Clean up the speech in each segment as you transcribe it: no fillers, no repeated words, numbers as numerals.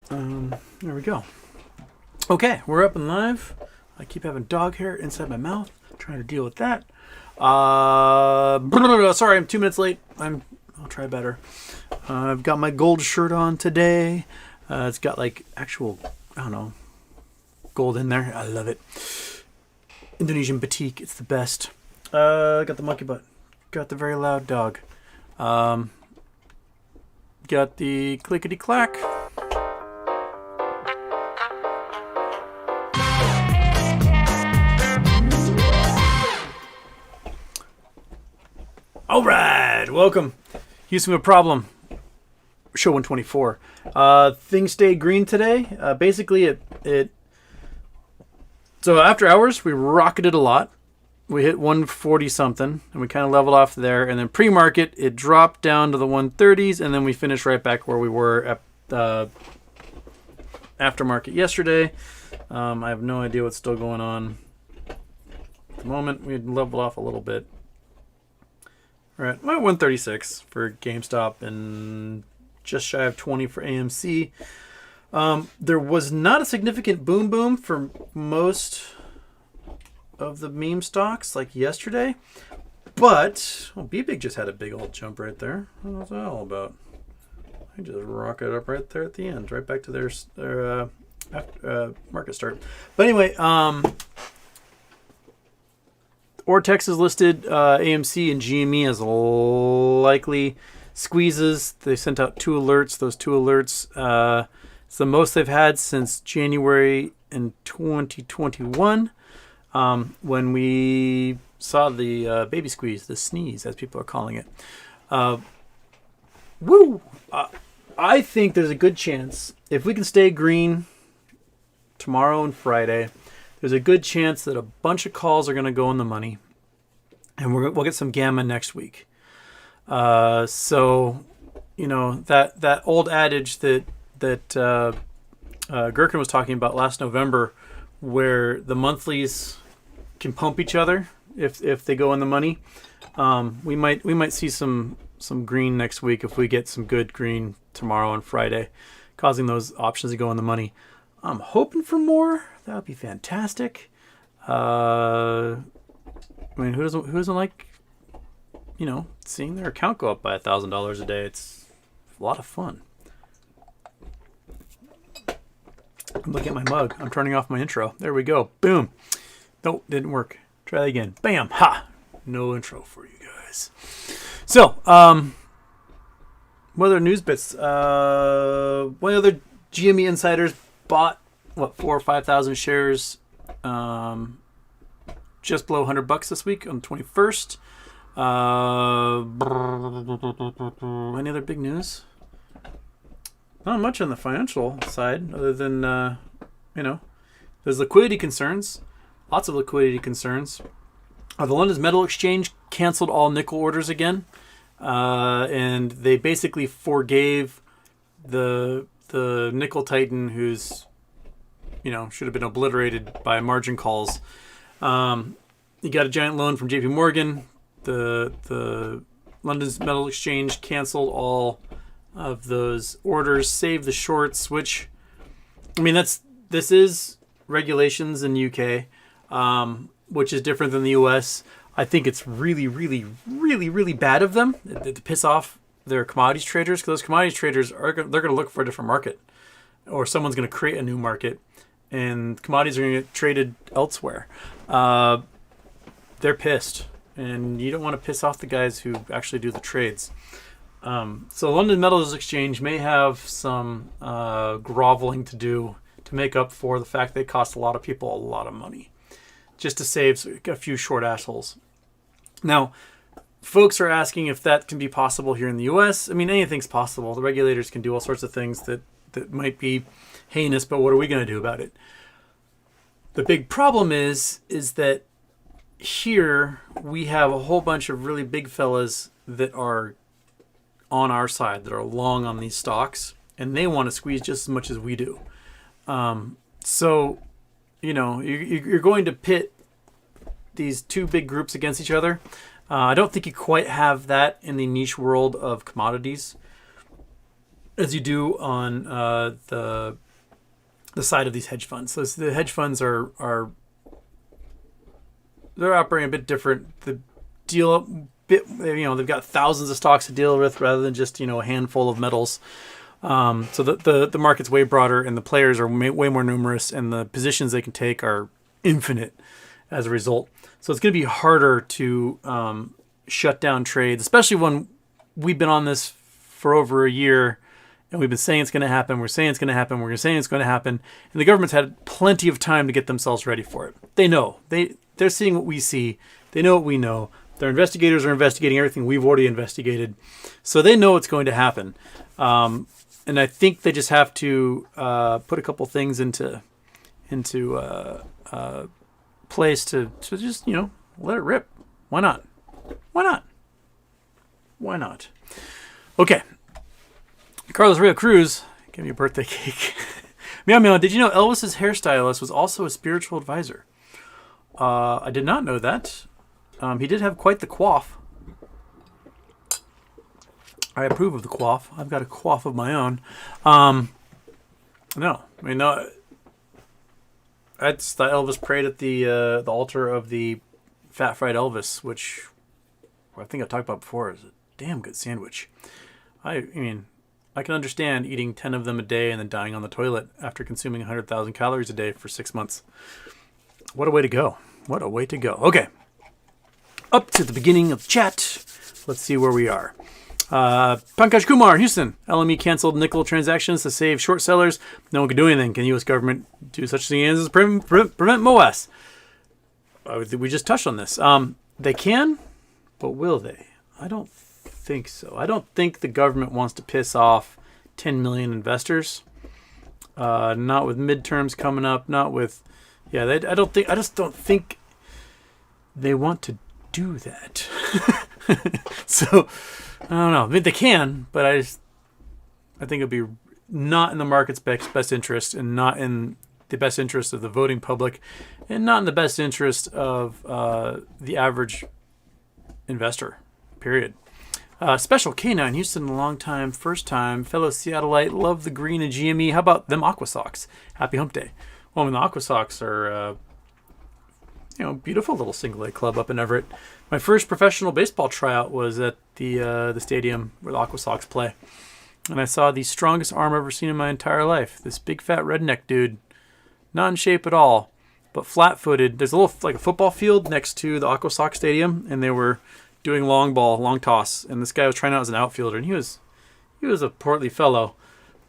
There we go. Okay, we're up and live. I keep having dog hair inside my mouth. Trying to deal with that. Sorry, I'm 2 minutes late. I'll try better. I've got my gold shirt on today. It's got like actual, I don't know, gold in there. I love it. Indonesian batik. It's the best. Got the monkey butt. Got the very loud dog. Got the clickety clack. All right, welcome. Houston with a problem. Show 124. Things stayed green today. Basically, so after hours, we rocketed a lot. We hit 140 something, and we kind of leveled off there. And then pre-market, it dropped down to the 130s, and then we finished right back where we were at aftermarket yesterday. I have no idea what's still going on at the moment. We leveled off a little bit. We're at 136 for GameStop and just shy of 20 for AMC. There was not a significant boom for most of the meme stocks like yesterday, but BBIG just had a big old jump right there. What's that all about? I just rock it up right there at the end, right back to their market start. But anyway, Ortex is listed, AMC and GME as likely squeezes. They sent out 2 alerts. Those 2 alerts, it's the most they've had since January in 2021, when we saw the baby squeeze, the sneeze, as people are calling it. I think there's a good chance, if we can stay green tomorrow and Friday, there's a good chance that a bunch of calls are going to go in the money, and we'll get some gamma next week. So, you know, that old adage that Gherkin was talking about last November, where the monthlies can pump each other if they go in the money. We might see some green next week if we get some good green tomorrow and Friday, causing those options to go in the money. I'm hoping for more. That would be fantastic. I mean, who doesn't like, you know, seeing their account go up by $1,000 a day? It's a lot of fun. I'm looking at my mug. I'm turning off my intro. There we go. Boom. Nope, didn't work. Try that again. Bam. Ha. No intro for you guys. So, what other news bits? One other GME insiders bought 4,000 or 5,000 shares, just below $100 this week on the 21st. Any other big news? Not much on the financial side, other than there's liquidity concerns. Lots of liquidity concerns. The London Metal Exchange canceled all nickel orders again, and they basically forgave the nickel titan who's, should have been obliterated by margin calls. You got a giant loan from JP Morgan. The London Metal Exchange canceled all of those orders, save the shorts, which, I mean, this is regulations in the UK, which is different than the US. I think it's really, really, really, really bad of them to piss off their commodities traders, because those commodities traders they're going to look for a different market, or someone's going to create a new market, and commodities are going to get traded elsewhere. They're pissed, and you don't want to piss off the guys who actually do the trades. So London Metals Exchange may have some groveling to do to make up for the fact they cost a lot of people a lot of money, just to save a few short assholes. Now, folks are asking if that can be possible here in the U.S. I mean, anything's possible. The regulators can do all sorts of things that might be heinous, but what are we going to do about it? The big problem is that here we have a whole bunch of really big fellas that are on our side, that are long on these stocks, and they want to squeeze just as much as we do. So, you're going to pit these two big groups against each other. I don't think you quite have that in the niche world of commodities. as you do on the side of these hedge funds. So the hedge funds are they're operating a bit different. The deal bit, they've got thousands of stocks to deal with rather than just a handful of metals. So the market's way broader, and the players are way more numerous, and the positions they can take are infinite as a result. So it's going to be harder to shut down trades, especially when we've been on this for over a year, and we've been saying it's going to happen. We're saying it's going to happen. We're saying it's going to happen, and the government's had plenty of time to get themselves ready for it. They know. They're seeing what we see. They know what we know. Their investigators are investigating everything we've already investigated, so they know what's going to happen. And I think they just have to put a couple things into place to just let it rip. Why not? Why not? Why not? Okay. Carlos Rio Cruz, give me a birthday cake. Meow meow. Did you know Elvis's hairstylist was also a spiritual advisor? I did not know that. He did have quite the coif. I approve of the coif. I've got a coif of my own. No, that's the Elvis prayed at the altar of the Fat Fried Elvis, which I think I've talked about before. Is a damn good sandwich. I mean, I can understand eating 10 of them a day and then dying on the toilet after consuming 100,000 calories a day for 6 months. What a way to go. What a way to go. Okay. Up to the beginning of the chat. Let's see where we are. Pankaj Kumar, Houston. LME canceled nickel transactions to save short sellers. No one can do anything. Can the U.S. government do such things as prevent MOAS? We just touched on this. They can, but will they? I don't think so. I don't think the government wants to piss off 10 million investors. Not with midterms coming up. Not with, I just don't think they want to do that. So, I don't know. I mean, they can, but I think it'd be not in the market's best interest, and not in the best interest of the voting public, and not in the best interest of the average investor, period. Special K9, Houston, long time, first time, fellow Seattleite, love the green and GME. How about them Aqua Sox? Happy hump day. Well, the Aqua Sox are, beautiful little single A club up in Everett. My first professional baseball tryout was at the stadium where the Aqua Sox play. And I saw the strongest arm I've ever seen in my entire life. This big fat redneck dude, not in shape at all, but flat-footed. There's a little, like a football field next to the Aqua Sox stadium, and they were doing long toss. And this guy was trying out as an outfielder, and he was a portly fellow.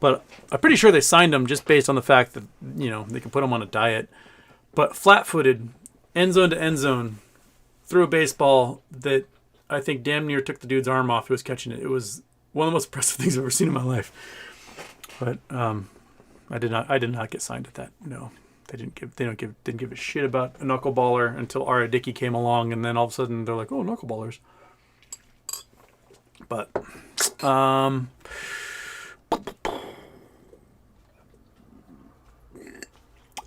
But I'm pretty sure they signed him just based on the fact that, they could put him on a diet. But flat-footed, end zone to end zone, threw a baseball that I think damn near took the dude's arm off who was catching it. It was one of the most impressive things I've ever seen in my life. But I did not get signed at that. No, they didn't give a shit about a knuckleballer until R.A. Dickey came along, and then all of a sudden they're like, oh, knuckleballers. But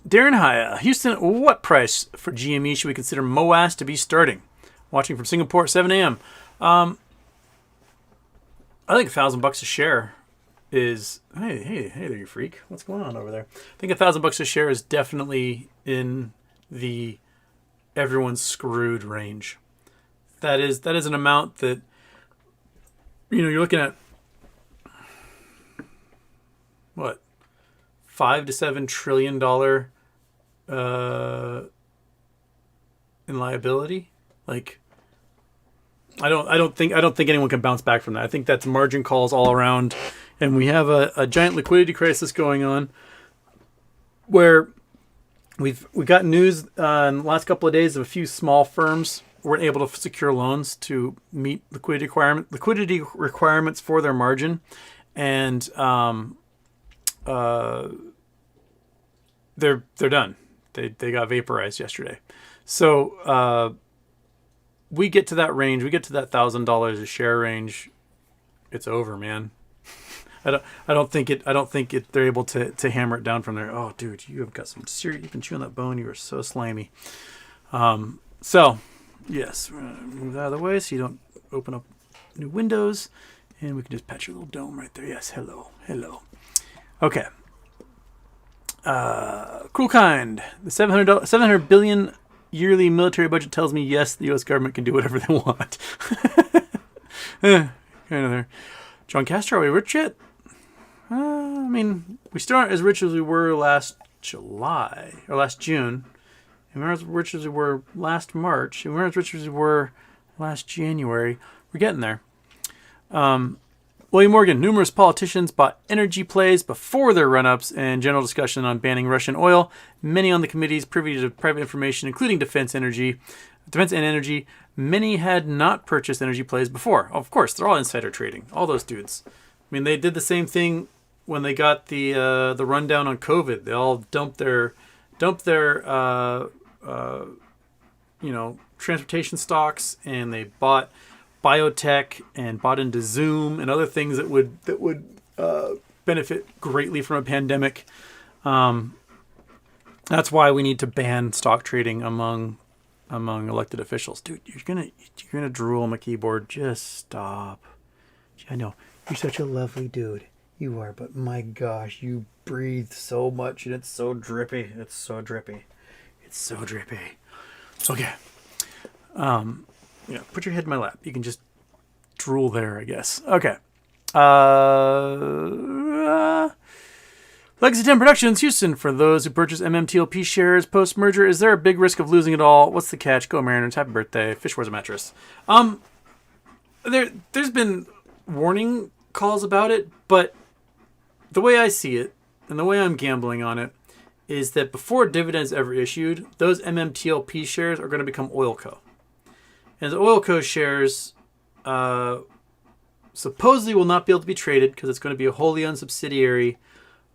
Darren Haya, Houston, what price for GME should we consider MOAS to be starting? Watching from Singapore at 7 a.m. I think $1,000 a share is... Hey there, you freak. What's going on over there? I think $1,000 a share is definitely in the everyone's screwed range. That is an amount that, you're looking at, what, $5 to $7 trillion in liability. Like, I don't think anyone can bounce back from that. I think that's margin calls all around, and we have a giant liquidity crisis going on, where we got news in the last couple of days of a few small firms weren't able to secure loans to meet liquidity requirements for their margin, and they're done. They got vaporized yesterday. So we get to that range. We get to that $1,000 a share range. It's over, man. I don't think they're able to hammer it down from there. Oh, dude, you have got some serious. You've been chewing that bone. You are so slimy. So yes, move that out of the way so you don't open up new windows. And we can just patch your little dome right there. Yes, hello. Okay. Cool kind. The $700 billion yearly military budget tells me yes, the U.S. government can do whatever they want. Kind of there. John Castro, are we rich yet? I mean, we still aren't as rich as we were last July or last June. And we weren't as rich as we were last March. And we weren't as rich as we were last January. We're getting there. William Morgan, numerous politicians bought energy plays before their run-ups and general discussion on banning Russian oil. Many on the committees privy to private information, including defense and energy. Many had not purchased energy plays before. Of course, they're all insider trading. All those dudes. I mean, they did the same thing when they got the rundown on COVID. They all dumped their transportation stocks, and they bought biotech and bought into Zoom and other things that would benefit greatly from a pandemic. That's why we need to ban stock trading among elected officials. Dude, you're gonna drool on my keyboard. Just stop. I know you're such a lovely dude. You are, but my gosh, you breathe so much and it's so drippy. Okay. Put your head in my lap. You can just drool there, I guess. Okay. Legacy 10 Productions, Houston. For those who purchase MMTLP shares post-merger, is there a big risk of losing it all? What's the catch? Go Mariners. Happy birthday. Fish wears a mattress. There's been warning calls about it, but the way I see it, and the way I'm gambling on it, is that before dividends ever issued, those MMTLP shares are going to become Oilco. And the Oilco shares supposedly will not be able to be traded because it's going to be a wholly owned subsidiary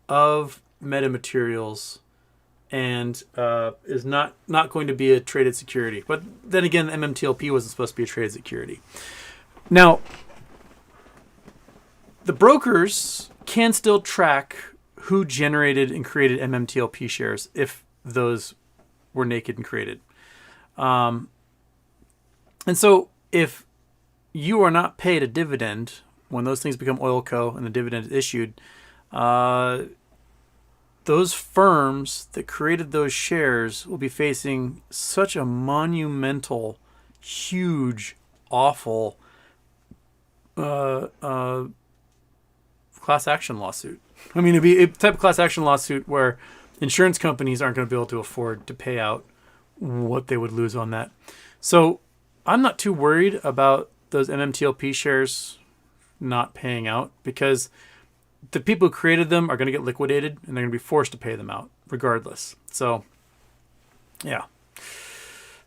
of Metamaterials and is not going to be a traded security. But then again, the MMTLP wasn't supposed to be a traded security. Now, the brokers can still track who generated and created MMTLP shares if those were naked and created. And so if you are not paid a dividend when those things become Oilco and the dividend is issued, those firms that created those shares will be facing such a monumental, huge, awful class action lawsuit. I mean, it'd be a type of class action lawsuit where insurance companies aren't going to be able to afford to pay out what they would lose on that. So I'm not too worried about those MMTLP shares not paying out because the people who created them are going to get liquidated and they're going to be forced to pay them out regardless. So, yeah.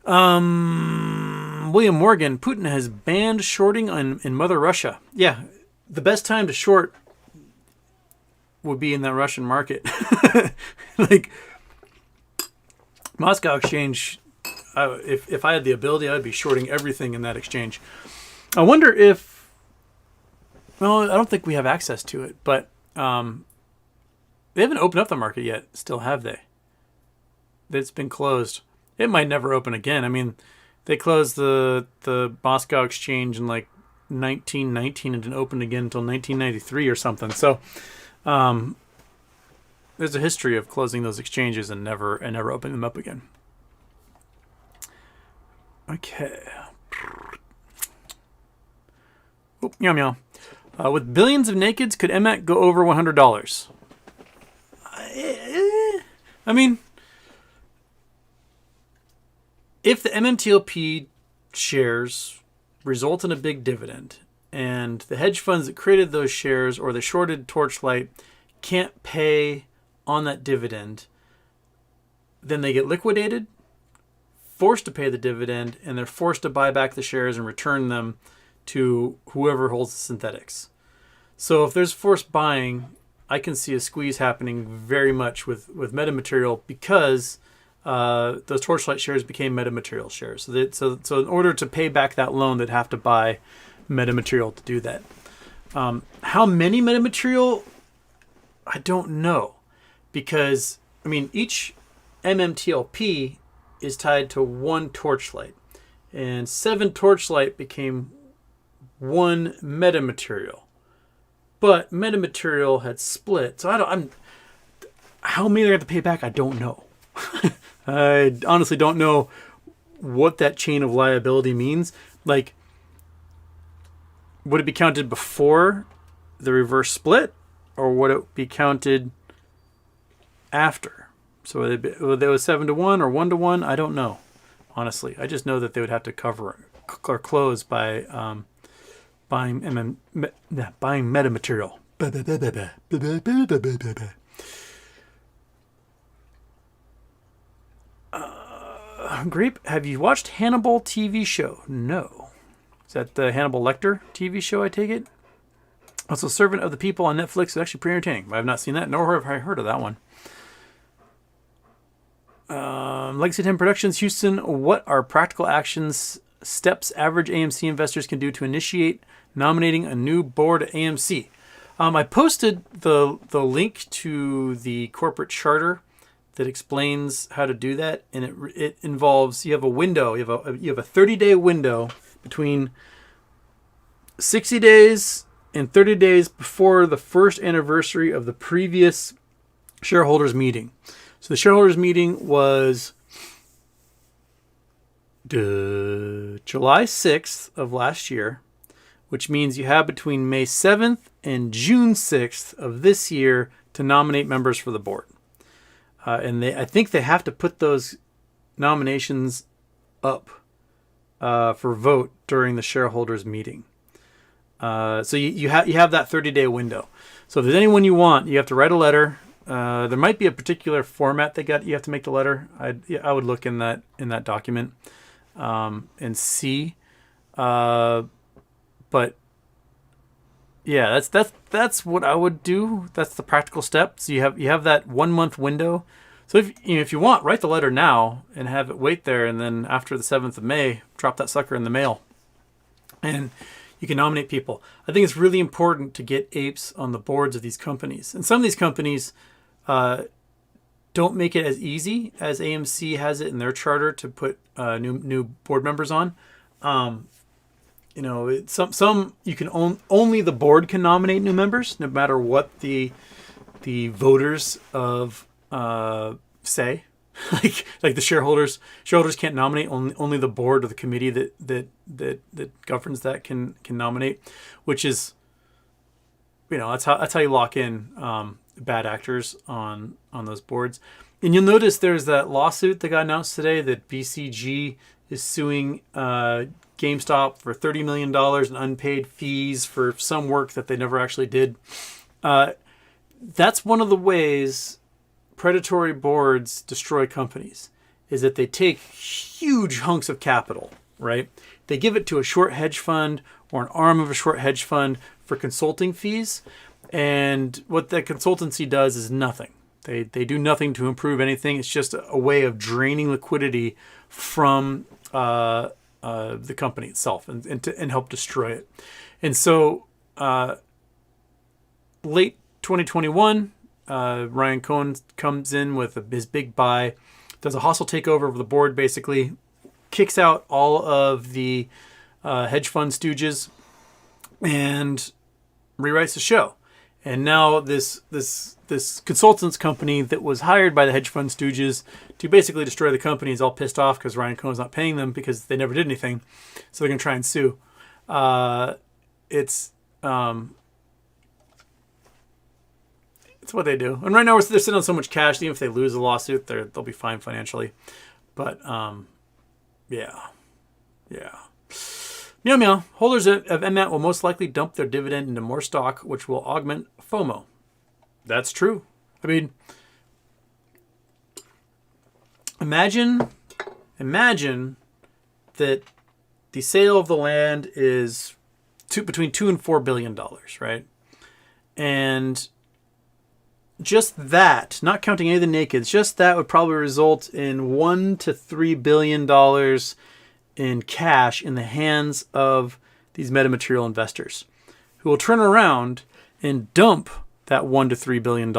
William Morgan, Putin has banned shorting in Mother Russia. Yeah, the best time to short would be in that Russian market. Like, Moscow exchange, if I had the ability, I'd be shorting everything in that exchange. I wonder if, well, I don't think we have access to it, but they haven't opened up the market yet, still have they? It's been closed. It might never open again. I mean, they closed the Moscow exchange in like 1919 and didn't open again until 1993 or something. So there's a history of closing those exchanges and never opening them up again. Okay. Oh, meow meow. With billions of nakeds, could MMAC go over $100? I mean, if the MMTLP shares result in a big dividend and the hedge funds that created those shares or the shorted Torchlight can't pay on that dividend, then they get liquidated, forced to pay the dividend, and they're forced to buy back the shares and return them to whoever holds the synthetics. So if there's forced buying, I can see a squeeze happening very much with Metamaterial because those Torchlight shares became Metamaterial shares. So in order to pay back that loan, they'd have to buy Metamaterial to do that. How many Metamaterial? I don't know. Because, I mean, each MMTLP is tied to one Torchlight. And 7 Torchlight became one Metamaterial. but metamaterial had split. So how many they're going to pay back, I don't know. I honestly don't know what that chain of liability means. Like, would it be counted before the reverse split, or would it be counted after? So would it was 7-1 or 1-1? I don't know, honestly. I just know that they would have to cover or close by buying metamaterial. Grape, have you watched Hannibal TV show? No. Is that the Hannibal Lecter TV show, I take it? Also, Servant of the People on Netflix is actually pretty entertaining. I have not seen that, nor have I heard of that one. Legacy 10 Productions, Houston. What are practical steps average AMC investors can do to initiate nominating a new board at AMC? I posted the link to the corporate charter that explains how to do that, and it involves, you have a window, you have a 30-day window between 60 days and 30 days before the first anniversary of the previous shareholders meeting. So the shareholders meeting was July 6th of last year, which means you have between May 7th and June 6th of this year to nominate members for the board. And I think they have to put those nominations up for vote during the shareholders meeting. So you have that 30-day window. So if there's anyone you want, you have to write a letter. There might be a particular format you have to make the letter. I would look in that document and see. But yeah, that's what I would do. That's the practical step. So you have that 1 month window. So if you want, write the letter now and have it wait there, and then after the 7th of May, drop that sucker in the mail, and you can nominate people. I think it's really important to get apes on the boards of these companies, and some of these companies don't make it as easy as AMC has it in their charter to put new board members on. Some you can only the board can nominate new members, no matter what the voters of say. like the shareholders can't nominate. Only the board or the committee that governs that can nominate, which is, that's how you lock in bad actors on those boards. And you'll notice there's that lawsuit that got announced today that BCG is suing GameStop for $30 million in unpaid fees for some work that they never actually did. That's one of the ways predatory boards destroy companies, is that they take huge hunks of capital, right? They give it to a short hedge fund or an arm of a short hedge fund for consulting fees. And what that consultancy does is nothing. They do nothing to improve anything. It's just a way of draining liquidity from the company itself and help destroy it. And so late 2021, Ryan Cohen comes in with his big buy, does a hostile takeover of the board, basically kicks out all of the hedge fund stooges and rewrites the show. And now this consultants company that was hired by the hedge fund stooges to basically destroy the company is all pissed off because Ryan Cohen's not paying them because they never did anything. So they're going to try and sue. It's what they do. And right now they're sitting on so much cash, even if they lose the lawsuit, they'll be fine financially. But yeah. Meow meow. Holders of MMT will most likely dump their dividend into more stock, which will augment FOMO. That's true. I mean, imagine that the sale of the land is between $2 and $4 billion, right? And just that, not counting any of the nakeds, just that would probably result in $1 to $3 billion in cash in the hands of these metamaterial investors, who will turn around and dump that $1 to $3 billion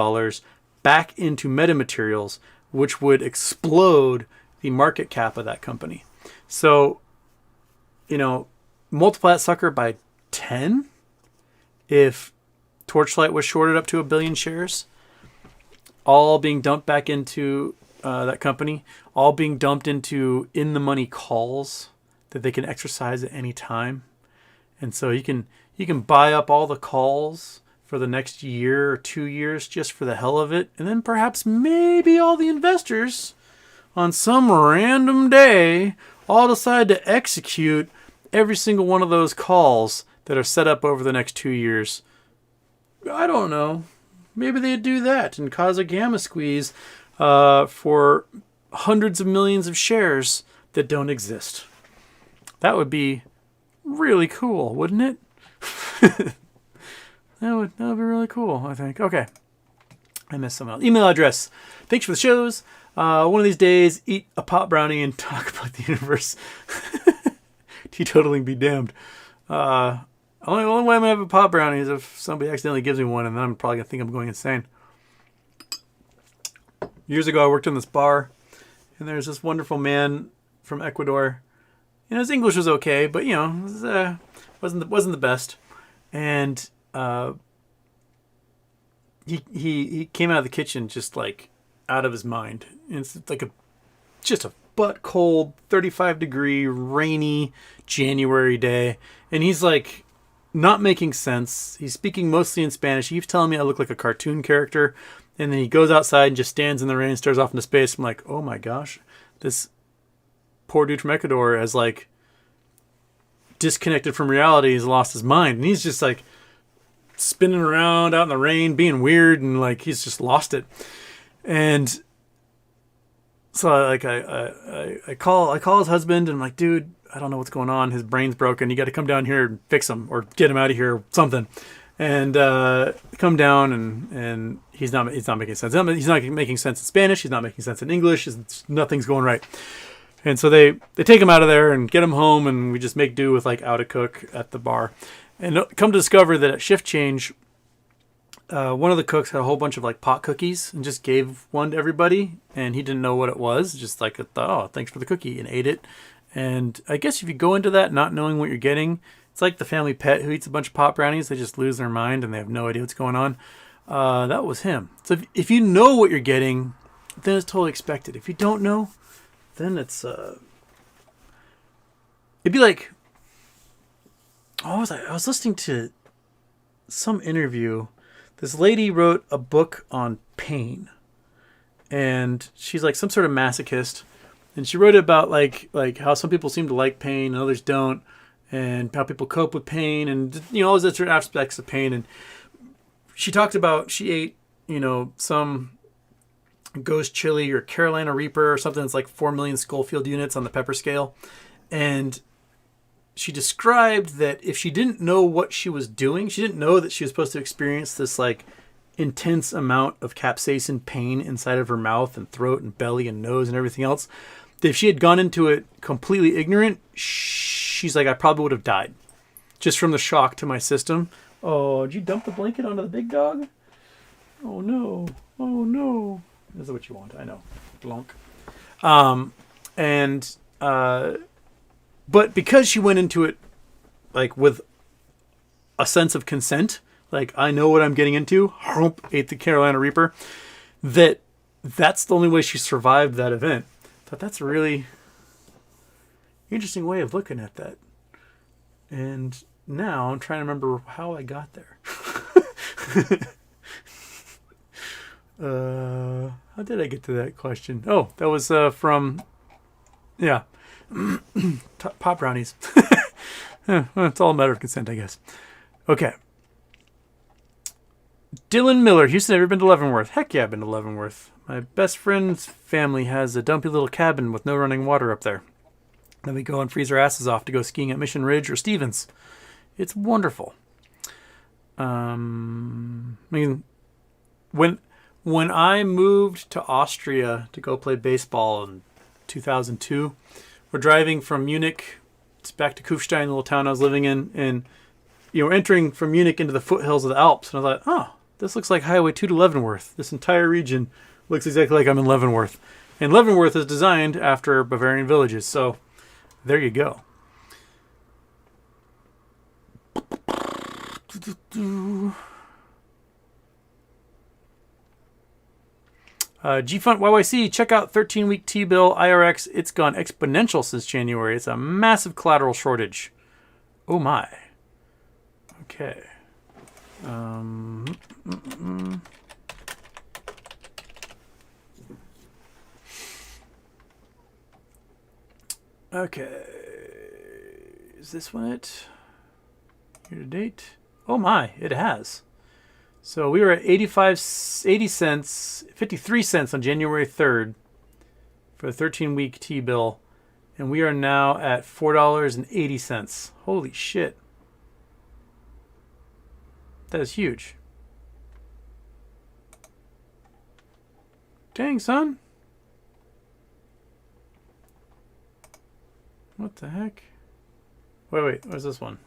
back into metamaterials, which would explode the market cap of that company. So, multiply that sucker by 10. If Torchlight was shorted up to 1 billion shares, all being dumped back into that company, all being dumped into in-the-money calls that they can exercise at any time. And so you can buy up all the calls for the next year or 2 years just for the hell of it. And then perhaps maybe all the investors on some random day all decide to execute every single one of those calls that are set up over the next 2 years. I don't know. Maybe they'd do that and cause a gamma squeeze for hundreds of millions of shares that don't exist. That would be really cool, wouldn't it? That would be really cool, I think. Okay. I missed something else. Email address. Thanks for the shows. One of these days, eat a pot brownie and talk about the universe. Teetotaling be damned. Only way I'm going to have a pot brownie is if somebody accidentally gives me one, and then I'm probably going to think I'm going insane. Years ago, I worked in this bar, and there's this wonderful man from Ecuador. You know, his English was okay, but, you know, it wasn't the best. And he came out of the kitchen just, like, out of his mind. And it's like just a butt-cold, 35-degree, rainy January day. And he's, like, not making sense. He's speaking mostly in Spanish. He keeps telling me I look like a cartoon character. And then he goes outside and just stands in the rain and stares off into space. I'm like, oh my gosh, this poor dude from Ecuador has, like, disconnected from reality. He's lost his mind. And he's just, like, spinning around out in the rain, being weird, and, like, he's just lost it. And so, like, I call his husband, and I'm like, dude, I don't know what's going on. His brain's broken. You got to come down here and fix him or get him out of here or something. And come down, and he's not making sense. He's not making sense in Spanish. He's not making sense in English. Nothing's going right. And so they take him out of there and get him home, and we just make do with, like, out a cook at the bar. And come to discover that at shift change, one of the cooks had a whole bunch of, like, pot cookies and just gave one to everybody, and he didn't know what it was. Just like, oh, thanks for the cookie, and ate it. And I guess if you go into that not knowing what you're getting, it's like the family pet who eats a bunch of pot brownies. They just lose their mind and they have no idea what's going on. That was him. So if you know what you're getting, then it's totally expected. If you don't know, then it's it'd be like, I was listening to some interview. This lady wrote a book on pain, and she's like some sort of masochist, and she wrote about like how some people seem to like pain and others don't, and how people cope with pain, and, you know, all those different aspects of pain. And she talked about she ate, you know, some ghost chili or Carolina Reaper or something that's like 4 million Schofield units on the pepper scale. And she described that if she didn't know what she was doing, she didn't know that she was supposed to experience this, like, intense amount of capsaicin pain inside of her mouth and throat and belly and nose and everything else, that if she had gone into it completely ignorant, she's like, I probably would have died just from the shock to my system. Oh, did you dump the blanket onto the big dog? Oh, no. Oh, no. This is what you want. I know. Blonk. But because she went into it, like, with a sense of consent, like, I know what I'm getting into, ate the Carolina Reaper, that's the only way she survived that event. I thought that's a really interesting way of looking at that. And now I'm trying to remember how I got there. How did I get to that question? Oh, that was from, yeah, pop brownies. Well, it's all a matter of consent, I guess. Okay. Dylan Miller, Houston, ever been to Leavenworth? Heck yeah, I've been to Leavenworth. My best friend's family has a dumpy little cabin with no running water up there. Then we go and freeze our asses off to go skiing at Mission Ridge or Stevens. It's wonderful. I mean, when I moved to Austria to go play baseball in 2002, we're driving from Munich back to Kufstein, the little town I was living in, and, you know, we're entering from Munich into the foothills of the Alps, and I thought, oh, this looks like Highway 2 to Leavenworth. This entire region looks exactly like I'm in Leavenworth. And Leavenworth is designed after Bavarian villages, so there you go. G-Fund YYC, check out 13-week T-bill IRX. It's gone exponential since January. It's a massive collateral shortage. Oh my. Okay. Okay. Is this one it? Year to date? Oh my, it has. So we were at 80 cents, 53 cents on January 3rd for the 13-week T-bill. And we are now at $4.80. Holy shit. That is huge. Dang, son. What the heck? Wait, where's this one?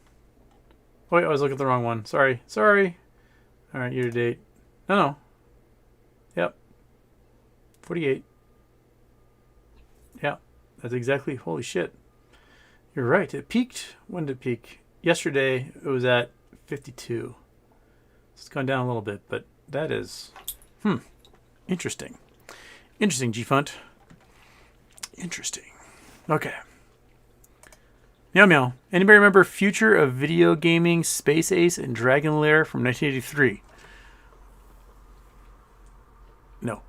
Wait, I was looking at the wrong one. Sorry. All right, year to date. No. Yep. 48. Yeah, that's exactly. Holy shit. You're right. It peaked. When did it peak? Yesterday, it was at 52. It's gone down a little bit, but that is, interesting. Interesting, G-Fund. Interesting. Okay. Meow. Anybody remember Future of Video Gaming, Space Ace, and Dragon Lair from 1983? No.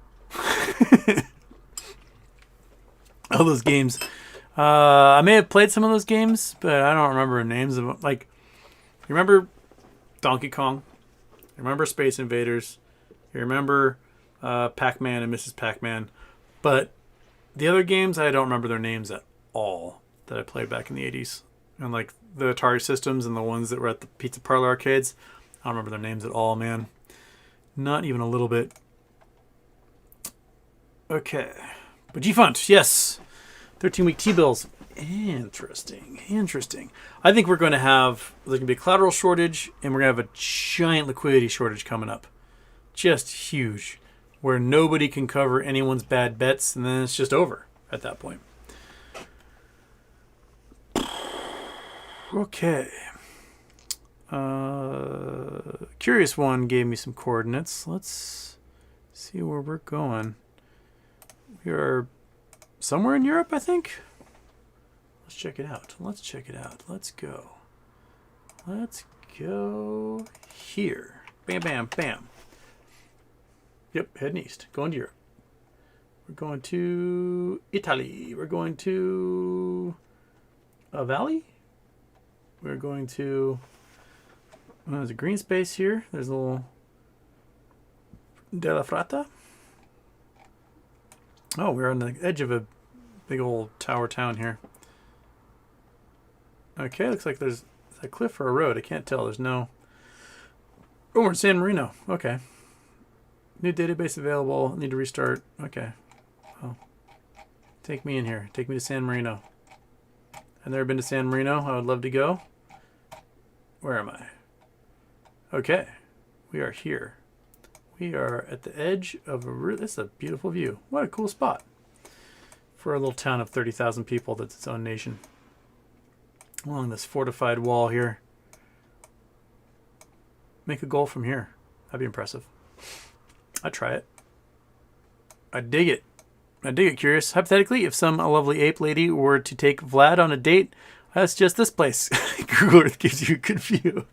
All those games. I may have played some of those games, but I don't remember the names of them. Like, you remember Donkey Kong? You remember Space Invaders? You remember Pac-Man and Mrs. Pac-Man? But the other games, I don't remember their names at all that I played back in the 80s. And like the Atari systems and the ones that were at the Pizza Parlor arcades, I don't remember their names at all, man. Not even a little bit. Okay. But G-Fund, yes. 13-week T-bills. Interesting. I think we're going to have, there's going to be a collateral shortage, and we're going to have a giant liquidity shortage coming up. Just huge. Where nobody can cover anyone's bad bets, and then it's just over at that point. Okay. Curious One gave me some coordinates. Let's see where we're going. We are somewhere in Europe, I think. Let's check it out. Let's go here. Bam. Yep, heading east. Going to Europe. We're going to Italy. We're going to a valley. We're going to, there's a green space here. There's a little Della Frata. Oh, we're on the edge of a big old tower town here. Okay, looks like there's a cliff or a road. I can't tell. There's no... Oh, we're in San Marino. Okay. New database available. Need to restart. Okay. Well, take me in here. Take me to San Marino. I've never been to San Marino. I would love to go. Where am I? Okay. We are here. We are at the edge of this is a beautiful view. What a cool spot for a little town of 30,000 people that's its own nation. Along this fortified wall here. Make a goal from here. That'd be impressive. I'd try it. I dig it. Curious. Hypothetically, if some lovely ape lady were to take Vlad on a date, that's just this place. Google Earth gives you a good view.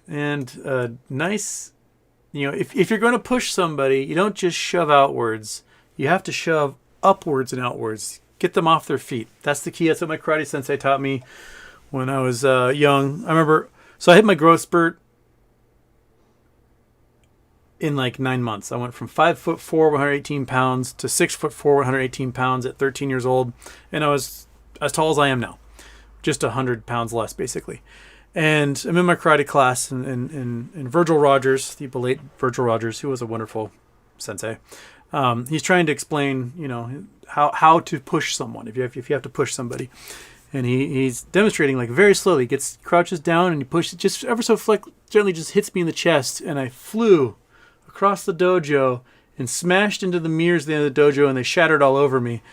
And nice, if you're going to push somebody, you don't just shove outwards. You have to shove upwards and outwards. Get them off their feet. That's the key. That's what my karate sensei taught me when I was young. I remember, so I hit my growth spurt in like 9 months. I went from 5'4", 118 pounds to 6'4", 118 pounds at 13 years old. And I was as tall as I am now. Just 100 pounds less, basically. And I'm in my karate class, and Virgil Rogers, the late Virgil Rogers, who was a wonderful sensei, he's trying to explain, how to push someone if you have to push somebody. And he's demonstrating like very slowly. He crouches down and he pushes it just ever so gently, just hits me in the chest, and I flew across the dojo and smashed into the mirrors at the end of the dojo, and they shattered all over me.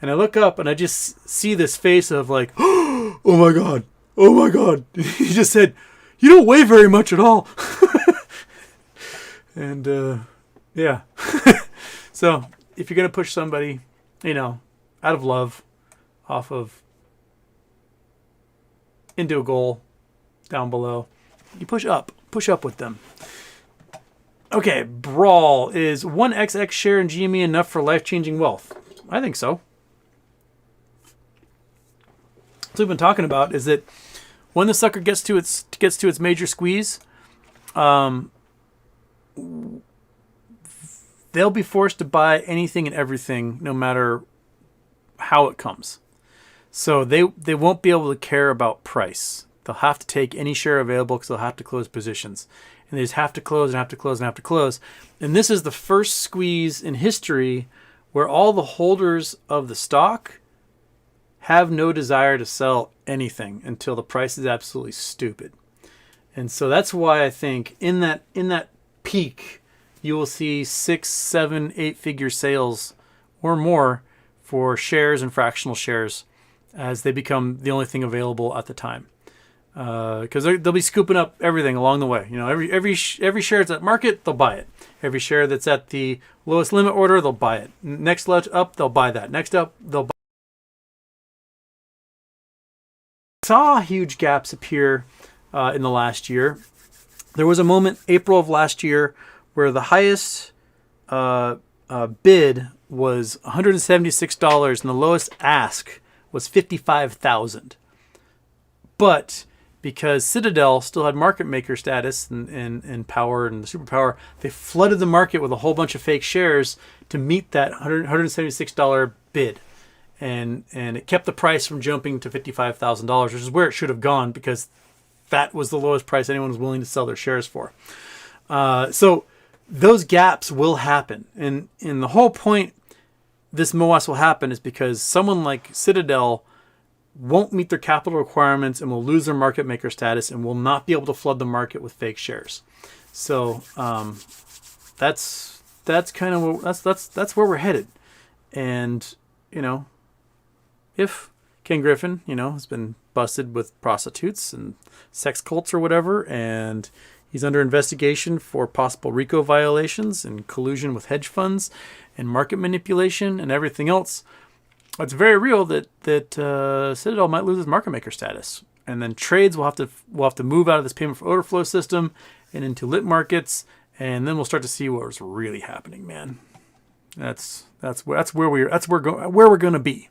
And I look up and I just see this face of like, oh my God. He just said, you don't weigh very much at all. And yeah. So if you're going to push somebody, out of love, off of into a goal down below, you push up with them. Okay, Brawl, is 1XX share in GME enough for life-changing wealth? I think so. What we've been talking about is that when the sucker gets to its major squeeze, they'll be forced to buy anything and everything, no matter how it comes. So they won't be able to care about price. They'll have to take any share available because they'll have to close positions. And they just have to close and have to close and have to close. And this is the first squeeze in history where all the holders of the stock have no desire to sell anything until the price is absolutely stupid. And so that's why I think in that peak, you will see 6, 7, 8-figure sales or more for shares and fractional shares as they become the only thing available at the time. Because they'll be scooping up everything along the way. Every share that's at market, they'll buy it. Every share that's at the lowest limit order, they'll buy it. Next up, they'll buy that. Next up, they'll buy. Saw huge gaps appear in the last year. There was a moment, April of last year, where the highest bid was $176 and the lowest ask was $55,000. But because Citadel still had market maker status and power and the superpower, they flooded the market with a whole bunch of fake shares to meet that $176 bid. And it kept the price from jumping to $55,000, which is where it should have gone because that was the lowest price anyone was willing to sell their shares for. So those gaps will happen. And the whole point this MOAS will happen is because someone like Citadel won't meet their capital requirements and will lose their market maker status and will not be able to flood the market with fake shares. So that's kind of that's where we're headed. And if Ken Griffin has been busted with prostitutes and sex cults or whatever, and he's under investigation for possible RICO violations and collusion with hedge funds and market manipulation and everything else, it's very real that Citadel might lose its market maker status, and then trades will have to move out of this payment for order flow system and into lit markets, and then we'll start to see what's really happening, man. That's where we're going to be.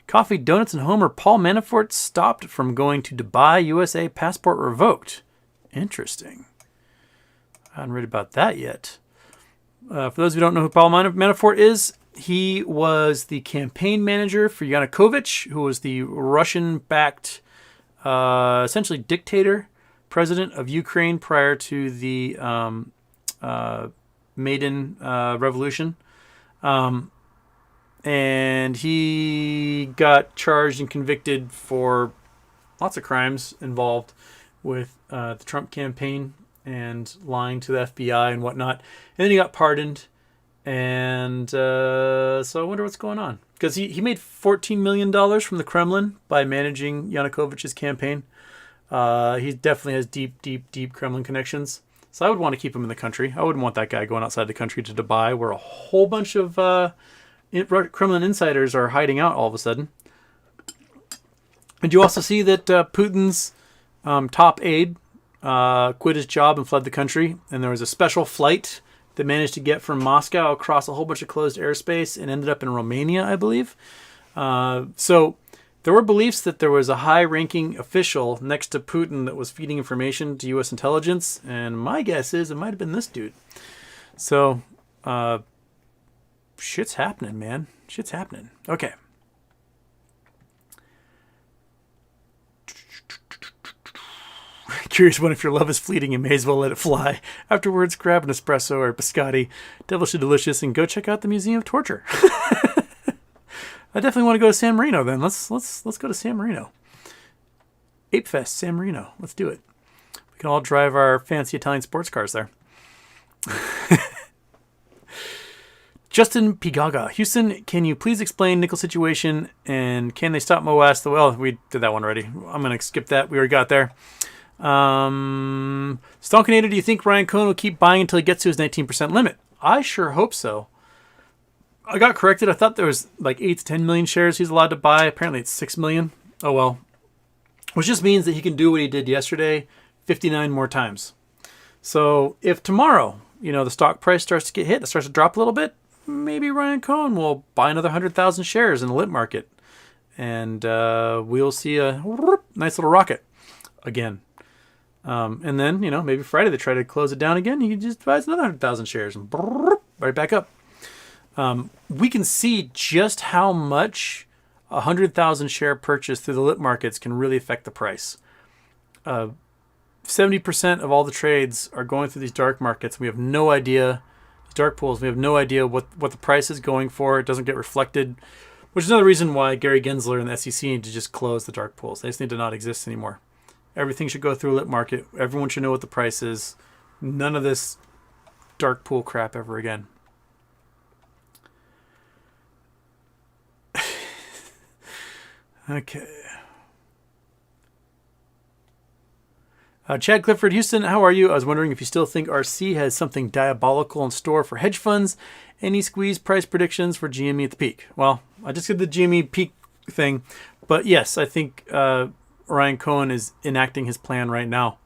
Coffee, Donuts, and Homer. Paul Manafort stopped from going to Dubai, USA. Passport revoked. Interesting. I haven't read about that yet. For those who don't know who Paul Manafort is, he was the campaign manager for Yanukovych, who was the Russian-backed, essentially dictator president of Ukraine prior to the Maidan Revolution. And he got charged and convicted for lots of crimes involved with the Trump campaign and lying to the FBI and whatnot. And then he got pardoned. And so I wonder what's going on. Because he made $14 million from the Kremlin by managing Yanukovych's campaign. He definitely has deep Kremlin connections. So I would want to keep him in the country. I wouldn't want that guy going outside the country to Dubai, where a whole bunch of Kremlin insiders are hiding out all of a sudden. And you also see that Putin's top aide quit his job and fled the country. And there was a special flight that managed to get from Moscow across a whole bunch of closed airspace and ended up in Romania, I believe. So there were beliefs that there was a high-ranking official next to Putin that was feeding information to U.S. intelligence. And my guess is it might have been this dude. So shit's happening, man. Shit's happening. Okay. Curious one, if your love is fleeting, you may as well let it fly. Afterwards, grab an espresso or biscotti, devilishly delicious, and go check out the Museum of Torture. I definitely want to go to San Marino then. Let's go to San Marino. Ape Fest, San Marino. Let's do it. We can all drive our fancy Italian sports cars there. Justin Pigaga. Houston, can you please explain nickel situation and can they stop MOAS? Well, we did that one already. I'm going to skip that. We already got there. Stonkenator, do you think Ryan Cohn will keep buying until he gets to his 19% limit? I sure hope so. I got corrected. I thought there was like 8 to 10 million shares he's allowed to buy. Apparently it's 6 million. Oh well. Which just means that he can do what he did yesterday 59 more times. So if tomorrow, the stock price starts to get hit, it starts to drop a little bit, maybe Ryan Cohn will buy another 100,000 shares in the lit market. And we'll see a nice little rocket again. And then, maybe Friday they try to close it down again. He just buys another 100,000 shares and right back up. We can see just how much a 100,000 share purchase through the lit markets can really affect the price. 70% of all the trades are going through these dark markets. We have no idea, dark pools, we have no idea what the price is going for. It doesn't get reflected, which is another reason why Gary Gensler and the SEC need to just close the dark pools. They just need to not exist anymore. Everything should go through a lit market. Everyone should know what the price is. None of this dark pool crap ever again. Okay. Chad Clifford, Houston, how are you? I was wondering if you still think RC has something diabolical in store for hedge funds. Any squeeze price predictions for GME at the peak? Well, I just did the GME peak thing. But yes, I think Ryan Cohn is enacting his plan right now.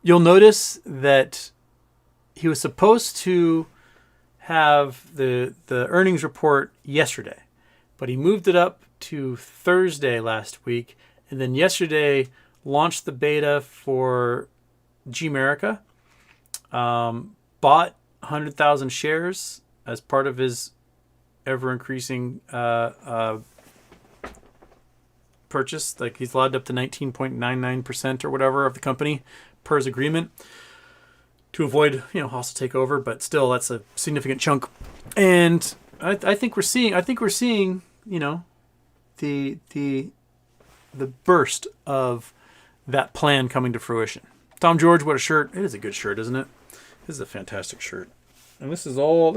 You'll notice that he was supposed to have the earnings report yesterday, but he moved it up to Thursday last week, and then yesterday launched the beta for Gmerica, bought 100,000 shares as part of his ever-increasing purchase. Like, he's allowed up to 19.99% or whatever of the company per his agreement to avoid, hostile takeover, but still that's a significant chunk. And I think we're seeing, the burst of that plan coming to fruition. Tom George, what a shirt. It is a good shirt, isn't it? This is a fantastic shirt. And this is all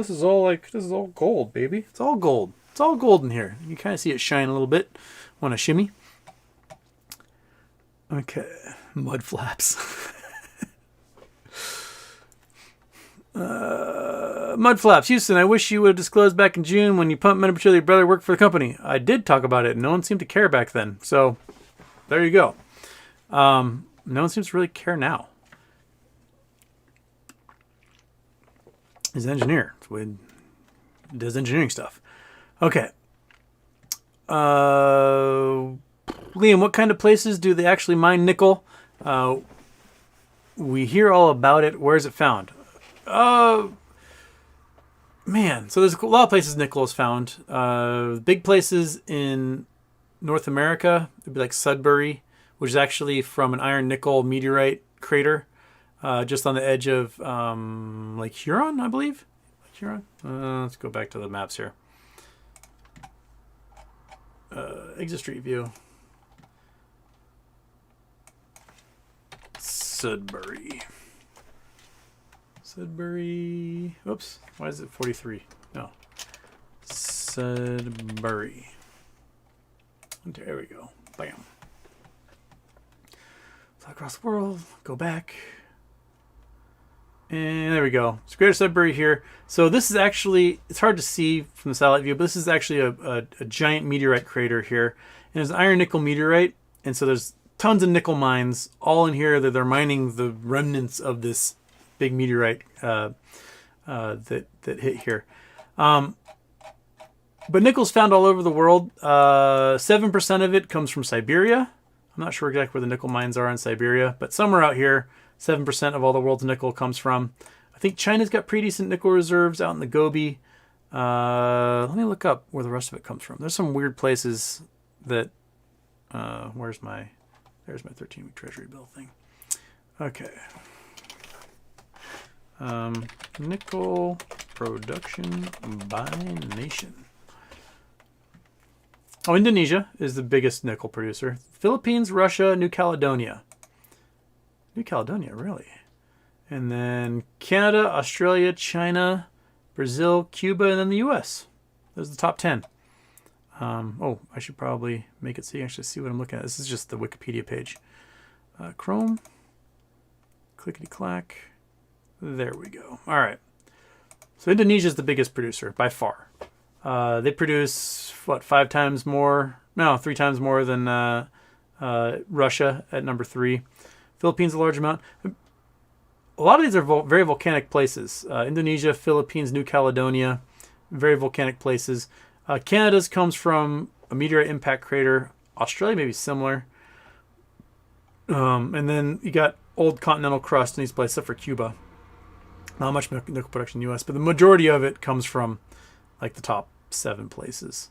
gold, baby. It's all gold. It's all gold in here. You can kind of see it shine a little bit when I shimmy. Okay. Mud flaps. Mud flaps. Houston, I wish you would have disclosed back in June when you pumped men until your brother worked for the company. I did talk about it, and no one seemed to care back then. So, there you go. No one seems to really care now. He's an engineer. So he does engineering stuff. Okay. Liam, what kind of places do they actually mine nickel? We hear all about it. Where is it found? Man, so there's a lot of places nickel is found. Big places in North America would be like Sudbury, which is actually from an iron nickel meteorite crater, just on the edge of Lake Huron, I believe. Lake Huron. Let's go back to the maps here. Exit Street View. Sudbury. Oops. Why is it 43? No. Sudbury. There we go. Bam. Fly across the world. Go back. And there we go. It's Greater Sudbury here. So this is actually, it's hard to see from the satellite view, but this is actually a giant meteorite crater here. And there's an iron nickel meteorite. And so there's tons of nickel mines all in here that they're mining the remnants of this big meteorite that hit here. But nickel's found all over the world. 7% of it comes from Siberia. I'm not sure exactly where the nickel mines are in Siberia, but somewhere out here, 7% of all the world's nickel comes from. I think China's got pretty decent nickel reserves out in the Gobi. Let me look up where the rest of it comes from. There's some weird places that... there's my 13-week treasury bill thing. Okay. Nickel production by nation. Oh, Indonesia is the biggest nickel producer. Philippines, Russia, New Caledonia. New Caledonia, really? And then Canada, Australia, China, Brazil, Cuba, and then the U.S. Those are the top 10. I should probably make it so you actually see what I'm looking at. This is just the Wikipedia page. Chrome. Clickety clack. There we go. All right. So Indonesia is the biggest producer by far. They produce what, 3 times more than Russia at number 3. Philippines a large amount. A lot of these are very volcanic places. Indonesia, Philippines, New Caledonia, very volcanic places. Canada's comes from a meteorite impact crater. Australia may be similar. And then you got old continental crust in these places, except for Cuba. Not much nickel production in the U.S., but the majority of it comes from like the top 7 places.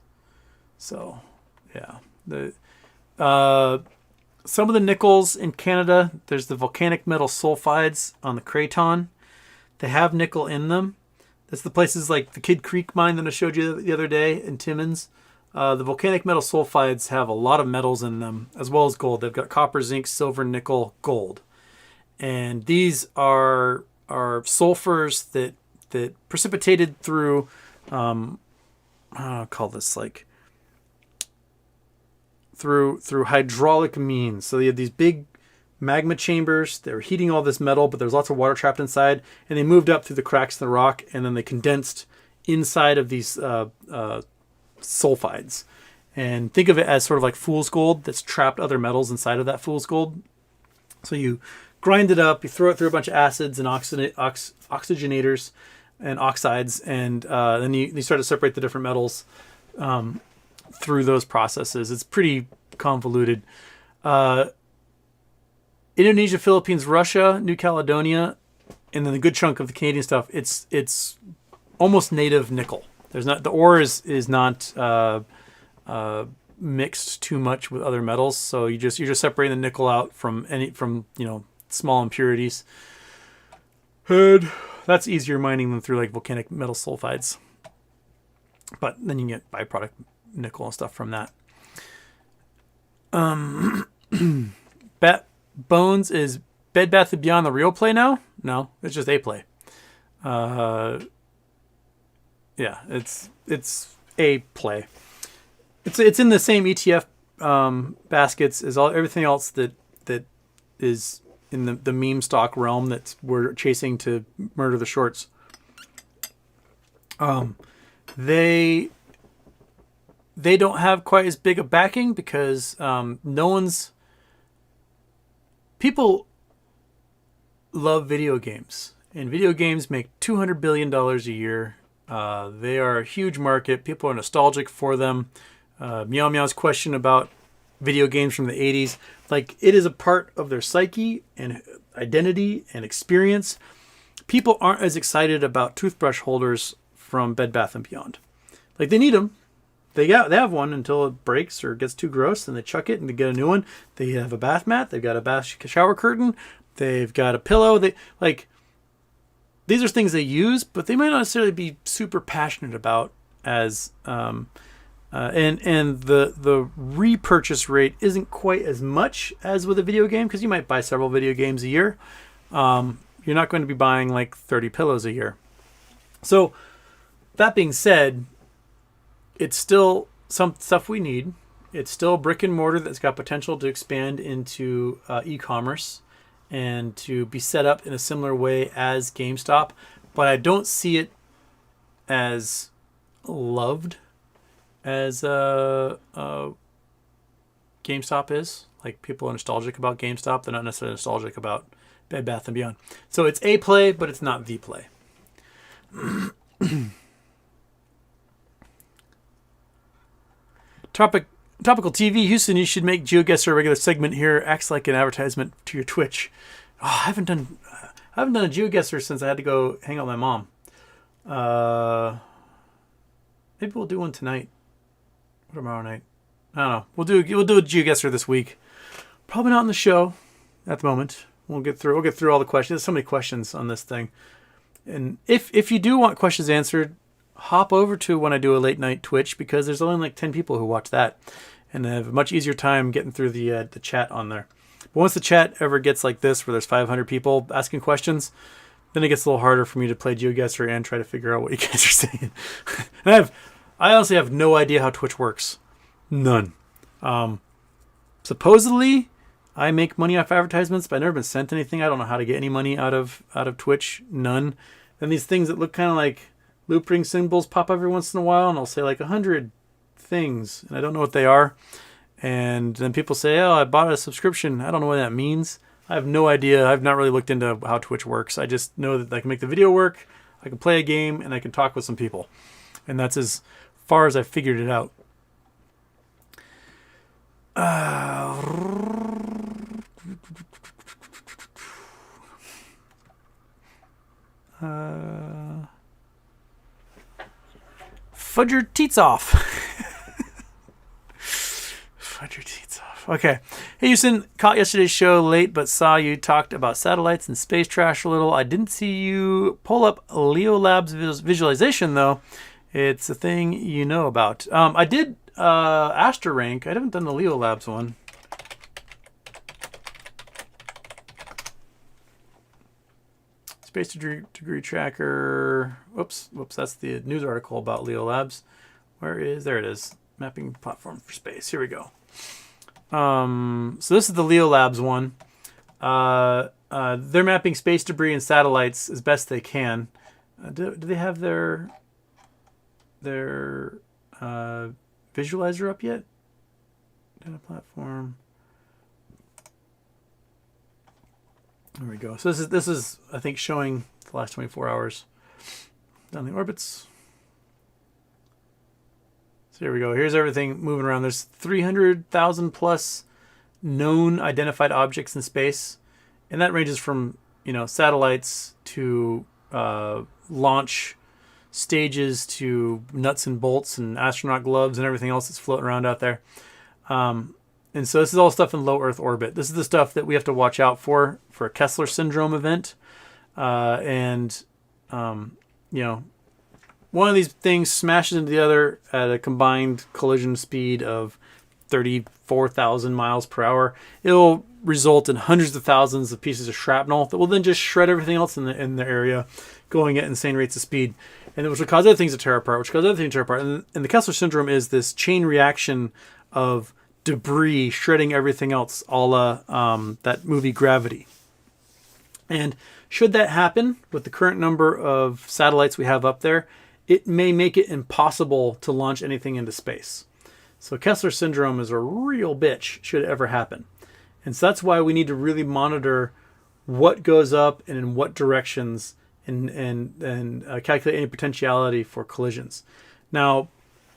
So, yeah. Some of the nickels in Canada, there's the volcanic metal sulfides on the Craton. They have nickel in them. That's the places like the Kidd Creek mine that I showed you the other day in Timmins. The volcanic metal sulfides have a lot of metals in them, as well as gold. They've got copper, zinc, silver, nickel, gold. And these are sulfurs that precipitated through, I'll call this like, through hydraulic means. So you have these big magma chambers. They were heating all this metal, but there's lots of water trapped inside, and they moved up through the cracks in the rock, and then they condensed inside of these sulfides. And think of it as sort of like fool's gold that's trapped other metals inside of that fool's gold. So you grind it up, you throw it through a bunch of acids and oxygenators and oxides, and then you start to separate the different metals through those processes. It's pretty convoluted. Indonesia, Philippines, Russia, New Caledonia, and then the good chunk of the Canadian stuff, it's almost native nickel. The ore is not mixed too much with other metals, so you're just separating the nickel out from small impurities. And that's easier mining than through like volcanic metal sulfides. But then you can get byproduct nickel and stuff from that. Bones, is Bed Bath & Beyond the real play now? No, it's just a play. Yeah, it's a play. It's in the same ETF baskets as everything else that is in the meme stock realm that we're chasing to murder the shorts. They don't have quite as big a backing because people love video games, and video games make $200 billion a year. They are a huge market. People are nostalgic for them. Meow Meow's question about video games from the 80s, like, it is a part of their psyche and identity and experience. People aren't as excited about toothbrush holders from Bed Bath & Beyond. Like, they need them. They have one until it breaks or gets too gross, and they chuck it and they get a new one. They have a bath mat. They've got a shower curtain. They've got a pillow. These are things they use, but they might not necessarily be super passionate about as and the repurchase rate isn't quite as much as with a video game, because you might buy several video games a year. You're not going to be buying like 30 pillows a year. So that being said, it's still some stuff we need. It's still brick and mortar that's got potential to expand into e-commerce and to be set up in a similar way as GameStop. But I don't see it as loved as GameStop is. Like, people are nostalgic about GameStop. They're not necessarily nostalgic about Bed Bath & Beyond. So it's a play, but it's not the play. Topical TV. Houston, you should make GeoGuessr a regular segment here. Acts like an advertisement to your Twitch. Oh, I haven't done a GeoGuessr since I had to go hang out with my mom. Maybe we'll do one tonight or tomorrow night. I don't know. We'll do a GeoGuessr this week. Probably not on the show at the moment. We'll get through all the questions. There's so many questions on this thing. And if you do want questions answered, hop over to when I do a late night Twitch, because there's only like 10 people who watch that, and I have a much easier time getting through the chat on there. But once the chat ever gets like this, where there's 500 people asking questions, then it gets a little harder for me to play GeoGuessr and try to figure out what you guys are saying. And I honestly have no idea how Twitch works. None. Supposedly, I make money off advertisements, but I've never been sent anything. I don't know how to get any money out of Twitch. None. Then these things that look kind of like Loopring symbols pop every once in a while, and I'll say like 100 things, and I don't know what they are. And then people say, oh, I bought a subscription. I don't know what that means. I have no idea. I've not really looked into how Twitch works. I just know that I can make the video work, I can play a game, and I can talk with some people. And that's as far as I figured it out. Fudge your teats off. Fudge your teats off. Okay. Hey, Houston, caught yesterday's show late, but saw you talked about satellites and space trash a little. I didn't see you pull up Leo Labs visualization, though. It's a thing you know about. I did Astra Rank. I haven't done the Leo Labs one. Space degree tracker. Whoops, that's the news article about Leo Labs. There it is. Mapping platform for space. Here we go. So this is the Leo Labs one. They're mapping space debris and satellites as best they can. Do they have their visualizer up yet? Data platform. There we go. So this is I think showing the last 24 hours down the orbits. So here we go. Here's everything moving around. There's 300,000 plus known identified objects in space, and that ranges from satellites to launch stages to nuts and bolts and astronaut gloves and everything else that's floating around out there. And so this is all stuff in low Earth orbit. This is the stuff that we have to watch out for a Kessler syndrome event. One of these things smashes into the other at a combined collision speed of 34,000 miles per hour. It'll result in hundreds of thousands of pieces of shrapnel that will then just shred everything else in the area, going at insane rates of speed. And which will cause other things to tear apart, And the Kessler syndrome is this chain reaction of debris shredding everything else, a la that movie Gravity. And should that happen with the current number of satellites we have up there, it may make it impossible to launch anything into space. So Kessler syndrome is a real bitch should it ever happen. And so that's why we need to really monitor what goes up and in what directions and calculate any potentiality for collisions. Now,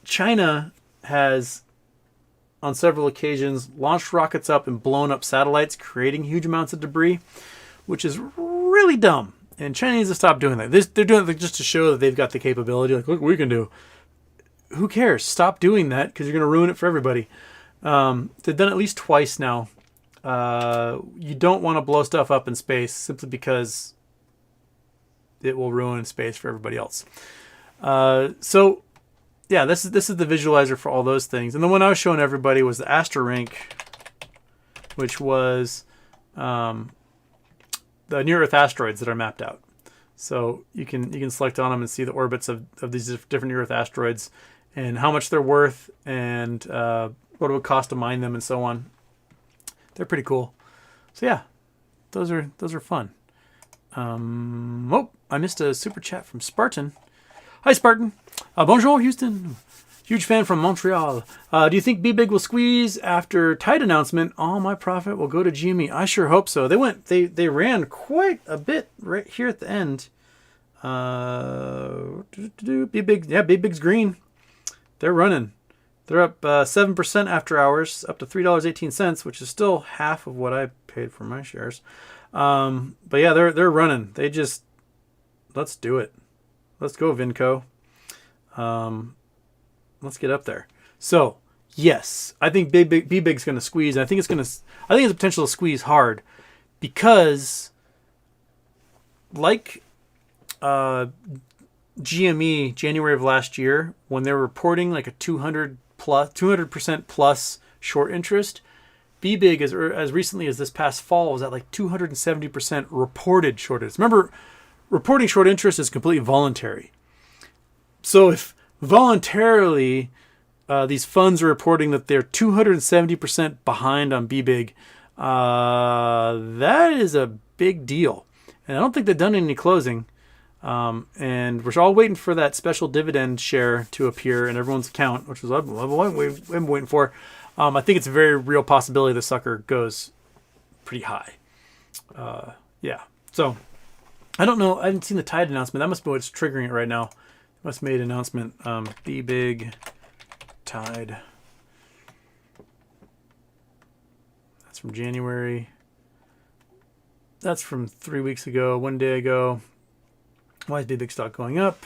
China has on several occasions launched rockets up and blown up satellites, creating huge amounts of debris, which is really dumb. And China needs to stop doing that. They're doing it just to show that they've got the capability. Like, look what we can do. Who cares? Stop doing that because you're going to ruin it for everybody. They've done it at least twice now. You don't want to blow stuff up in space simply because it will ruin space for everybody else. So, yeah, this is the visualizer for all those things. And the one I was showing everybody was the Astra Rank, which was the near-Earth asteroids that are mapped out. So you can select on them and see the orbits of these different near-Earth asteroids and how much they're worth and what it would cost to mine them and so on. They're pretty cool. So yeah, those are fun. I missed a super chat from Spartan. Hi, Spartan. Bonjour, Houston. Huge fan from Montreal. Do you think BBIG will squeeze after tide announcement? All my profit will go to GME. I sure hope so. They ran quite a bit right here at the end. BBIG's green. They're running. They're up 7% after hours, up to $3.18, which is still half of what I paid for my shares. But yeah, they're running. Let's do it. Let's go, Vinco. Let's get up there. So, yes, I think BBIG's going to squeeze. I think it's a potential to squeeze hard because, like GME January of last year, when they were reporting like a 200% plus short interest, BBIG as recently as this past fall was at like 270% reported short interest. Remember, reporting short interest is completely voluntary. So if voluntarily these funds are reporting that they're 270% behind on BBIG, That is a big deal. And I don't think they've done any closing. And we're all waiting for that special dividend share to appear in everyone's account, which was what we've been waiting for. I think it's a very real possibility the sucker goes pretty high. Yeah. So I don't know. I haven't seen the Tide announcement. That must be what's triggering it right now. Must have made an announcement. BBIG Tide. That's from January. That's from 3 weeks ago, 1 day ago. Why is BBIG stock going up?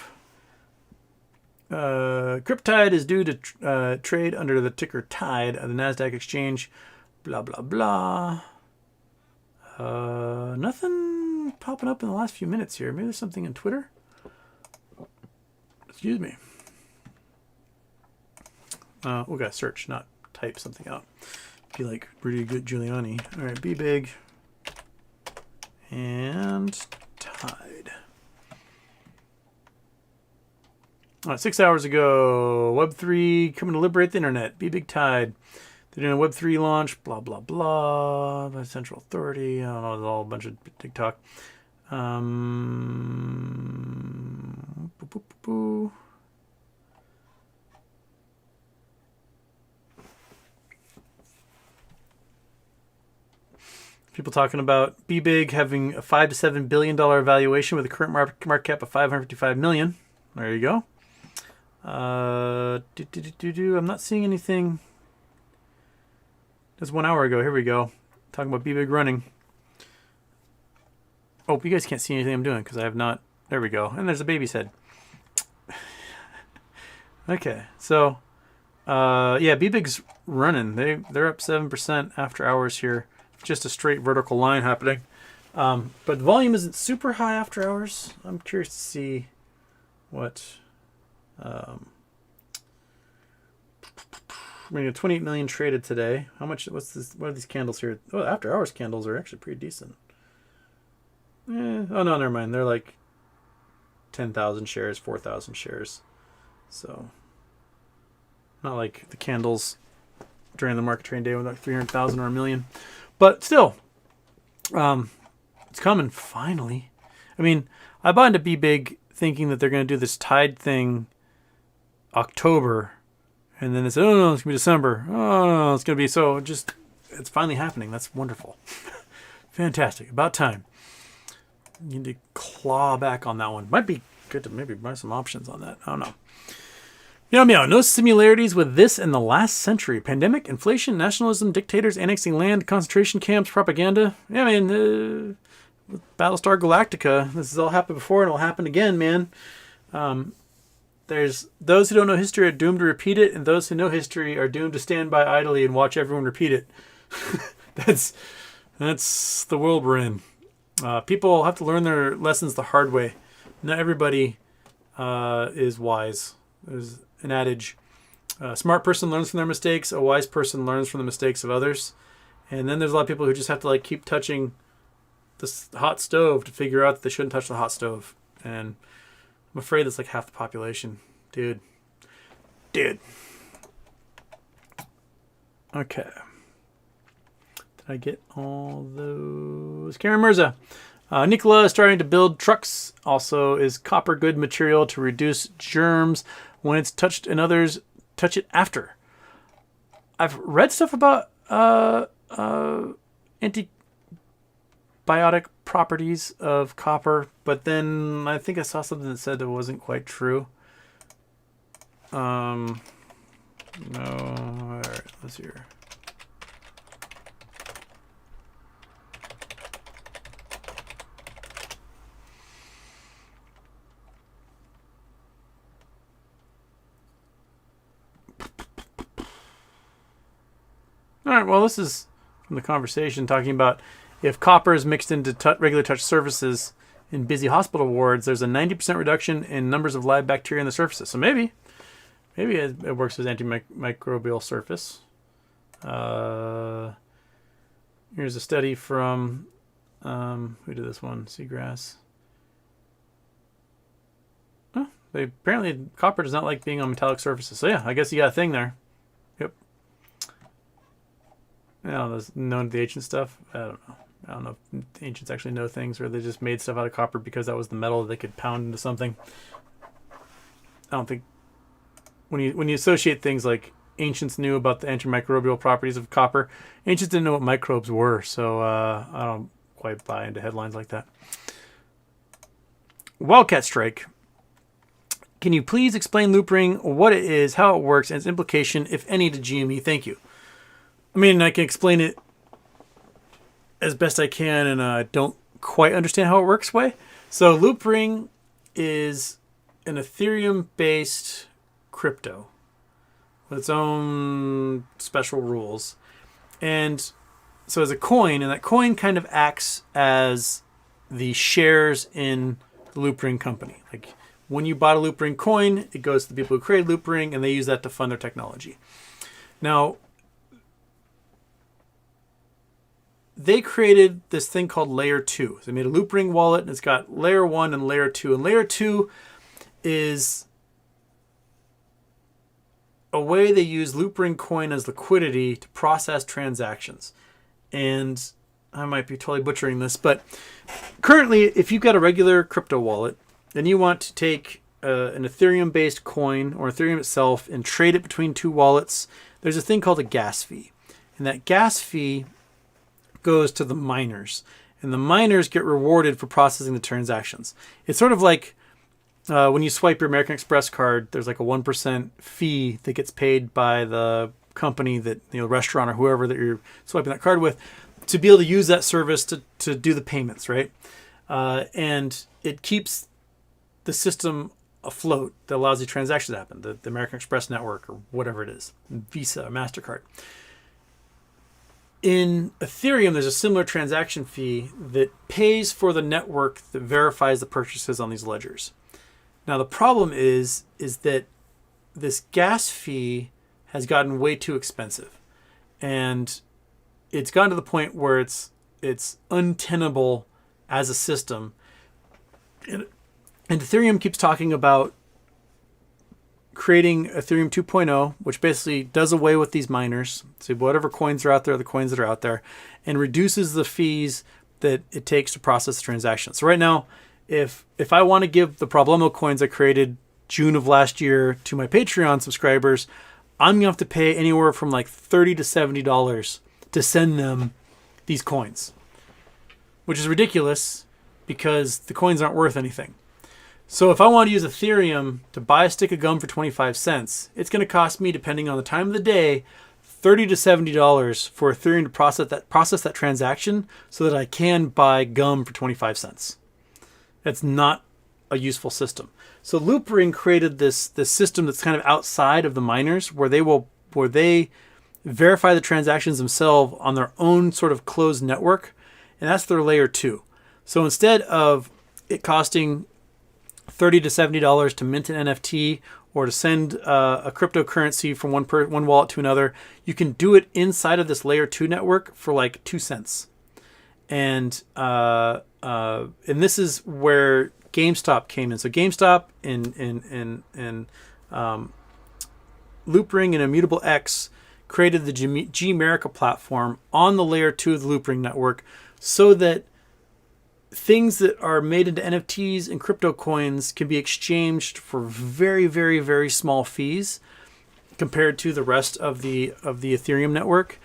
Cryptide is due to trade under the ticker TIDE of the NASDAQ exchange. Blah, blah, blah. Nothing popping up in the last few minutes here. Maybe there's something on Twitter. Excuse me. We got to search, not type something out. Be like pretty good Giuliani. All right, BBIG and Tide. All right, 6 hours ago, Web3 coming to liberate the internet. BBIG Tide. They're doing a Web3 launch, blah, blah, blah, by Central Authority. I don't know, it's all a bunch of TikTok. People talking about BBIG having a $5 to $7 billion valuation with a current market cap of $555 million. There you go. I'm not seeing anything. That's 1 hour ago. Here we go. Talking about BBIG running. Oh, you guys can't see anything I'm doing because I have not. There we go. And there's a baby's head. Okay, so yeah, BBIG's running. They're up 7% after hours here. Just a straight vertical line happening. But volume isn't super high after hours. I'm curious to see what. I mean, 28 million traded today. How much? What's this? What are these candles here? Oh, after hours candles are actually pretty decent. Oh no, never mind. They're like 10,000 shares, 4,000 shares. So not like the candles during the market trading day with like 300,000 or a million. But still, it's coming finally. I mean, I bought into BBIG thinking that they're going to do this Tide thing October, and then they said, oh no, it's going to be December. Oh no, it's going to be so just, it's finally happening. That's wonderful. Fantastic. About time. You need to claw back on that one. Might be good to maybe buy some options on that. I don't know. Meow. No similarities with this in the last century. Pandemic, inflation, nationalism, dictators, annexing land, concentration camps, propaganda. Yeah, man, Battlestar Galactica. This has all happened before and it'll happen again, man. There's those who don't know history are doomed to repeat it, and those who know history are doomed to stand by idly and watch everyone repeat it. That's the world we're in. People have to learn their lessons the hard way. Not everybody is wise. There's an adage. A smart person learns from their mistakes. A wise person learns from the mistakes of others. And then there's a lot of people who just have to like keep touching this hot stove to figure out that they shouldn't touch the hot stove. And I'm afraid that's like half the population. Dude. Okay. Did I get all those? Karen Mirza. Nikola is starting to build trucks. Also is copper good material to reduce germs when it's touched and others touch it after. I've read stuff about antibiotic properties of copper, but then I think I saw something that said it wasn't quite true. No. All right, let's hear. All right, well, this is from the conversation talking about if copper is mixed into regular touch surfaces in busy hospital wards, there's a 90% reduction in numbers of live bacteria in the surfaces. So maybe it works as antimicrobial surface. Here's a study from, who did this one? Seagrass. Oh, apparently copper does not like being on metallic surfaces. So yeah, I guess you got a thing there. Yep. I don't know, known the ancient stuff. I don't know. I don't know if the ancients actually know things, or they just made stuff out of copper because that was the metal they could pound into something. I don't think when you associate things like ancients knew about the antimicrobial properties of copper, ancients didn't know what microbes were, so I don't quite buy into headlines like that. Wildcat Strike. Can you please explain Loopring, what it is, how it works, and its implication, if any, to GME? Thank you. I mean, I can explain it as best I can, and I don't quite understand how it works way. So Loopring is an Ethereum-based crypto with its own special rules. And so as a coin, and that coin kind of acts as the shares in the Loopring company. Like when you bought a Loopring coin, it goes to the people who created Loopring, and they use that to fund their technology. Now, they created this thing called Layer 2. So they made a Loopring wallet, and it's got Layer 1 and Layer 2. And Layer 2 is a way they use Loopring coin as liquidity to process transactions. And I might be totally butchering this, but currently, if you've got a regular crypto wallet and you want to take an Ethereum-based coin or Ethereum itself and trade it between two wallets, there's a thing called a gas fee. And that gas fee goes to the miners, and the miners get rewarded for processing the transactions. It's sort of like when you swipe your American Express card, there's like a 1% fee that gets paid by the company that, restaurant or whoever that you're swiping that card with, to be able to use that service to do the payments, right? And it keeps the system afloat that allows the transactions to happen, the American Express network or whatever it is, Visa, MasterCard. In Ethereum, there's a similar transaction fee that pays for the network that verifies the purchases on these ledgers. Now, the problem is that this gas fee has gotten way too expensive. And it's gotten to the point where it's untenable as a system. And Ethereum keeps talking about creating Ethereum 2.0, which basically does away with these miners. So whatever coins are out there, the coins that are out there, and reduces the fees that it takes to process the transactions. So right now, if I want to give the Problemo coins I created June of last year to my Patreon subscribers, I'm going to have to pay anywhere from like $30 to $70 to send them these coins, which is ridiculous because the coins aren't worth anything. So if I want to use Ethereum to buy a stick of gum for 25 cents, it's going to cost me, depending on the time of the day, $30 to $70 for Ethereum to process that transaction so that I can buy gum for 25 cents. That's not a useful system. So Loopring created this system that's kind of outside of the miners, where they verify the transactions themselves on their own sort of closed network, and that's their Layer 2. So instead of it costing $30 to $70 to mint an NFT or to send a cryptocurrency from one wallet to another, you can do it inside of this Layer 2 network for like 2 cents. And this is where GameStop came in. So GameStop and Loopring and Immutable X created the gmerica platform on the Layer 2 of the Loopring network so that things that are made into NFTs and crypto coins can be exchanged for very, very, very small fees compared to the rest of the Ethereum network.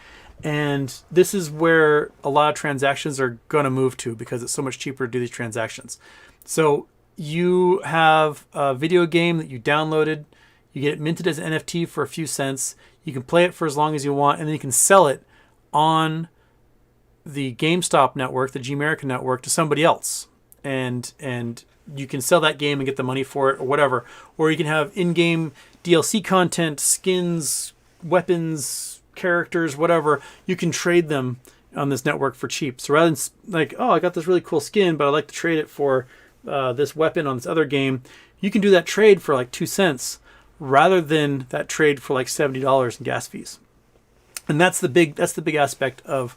And this is where a lot of transactions are going to move to because it's so much cheaper to do these transactions. So you have a video game that you downloaded, you get it minted as an NFT for a few cents, you can play it for as long as you want, and then you can sell it on the GameStop network, the gmerica network, to somebody else. And you can sell that game and get the money for it or whatever. Or you can have in-game DLC content, skins, weapons, characters, whatever. You can trade them on this network for cheap. So rather than like, oh, I got this really cool skin, but I'd like to trade it for this weapon on this other game, you can do that trade for like 2 cents rather than that trade for like $70 in gas fees. And that's the big aspect of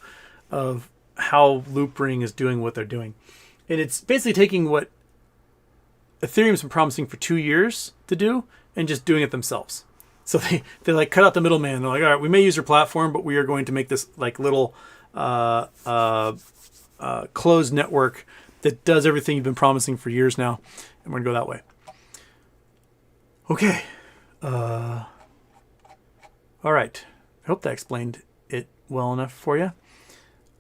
how Loopring is doing what they're doing. And it's basically taking what Ethereum's been promising for 2 years to do and just doing it themselves. So they like cut out the middleman. They're like, all right, we may use your platform, but we are going to make this like little closed network that does everything you've been promising for years now, and we're gonna go that way. Okay. All right. I hope that explained it well enough for you.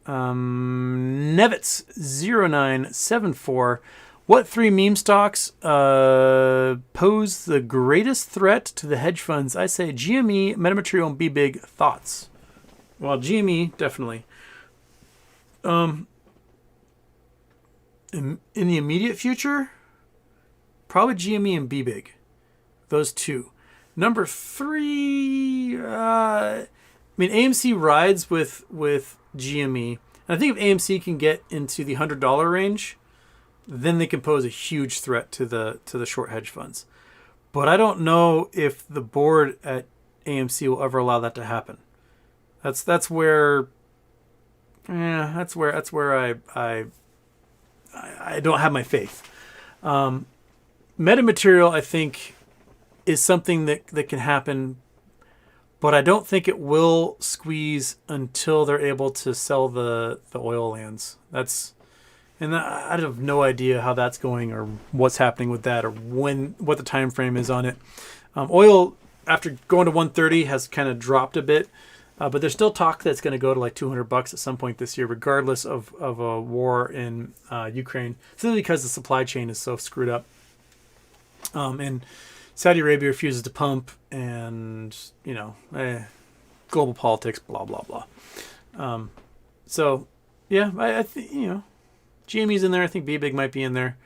Nevitz0974. What three meme stocks pose the greatest threat to the hedge funds? I say GME, Metamaterial, and BBIG. Thoughts? Well, GME, definitely. In the immediate future, probably GME and BBIG. Those two. Number three, I mean, AMC rides with GME. And I think if AMC can get into the $100 range, then they can pose a huge threat to the short hedge funds. But I don't know if the board at AMC will ever allow that to happen. That's where I don't have my faith. Metamaterial, I think, is something that can happen, but I don't think it will squeeze until they're able to sell the oil lands. I have no idea how that's going or what's happening with that or what the time frame is on it. Oil, after going to 130, has kind of dropped a bit, but there's still talk that it's going to go to like $200 at some point this year, regardless of a war in Ukraine, simply because the supply chain is so screwed up. And Saudi Arabia refuses to pump, and global politics, blah blah blah. So yeah, I think GME's in there. I think BBIG might be in there.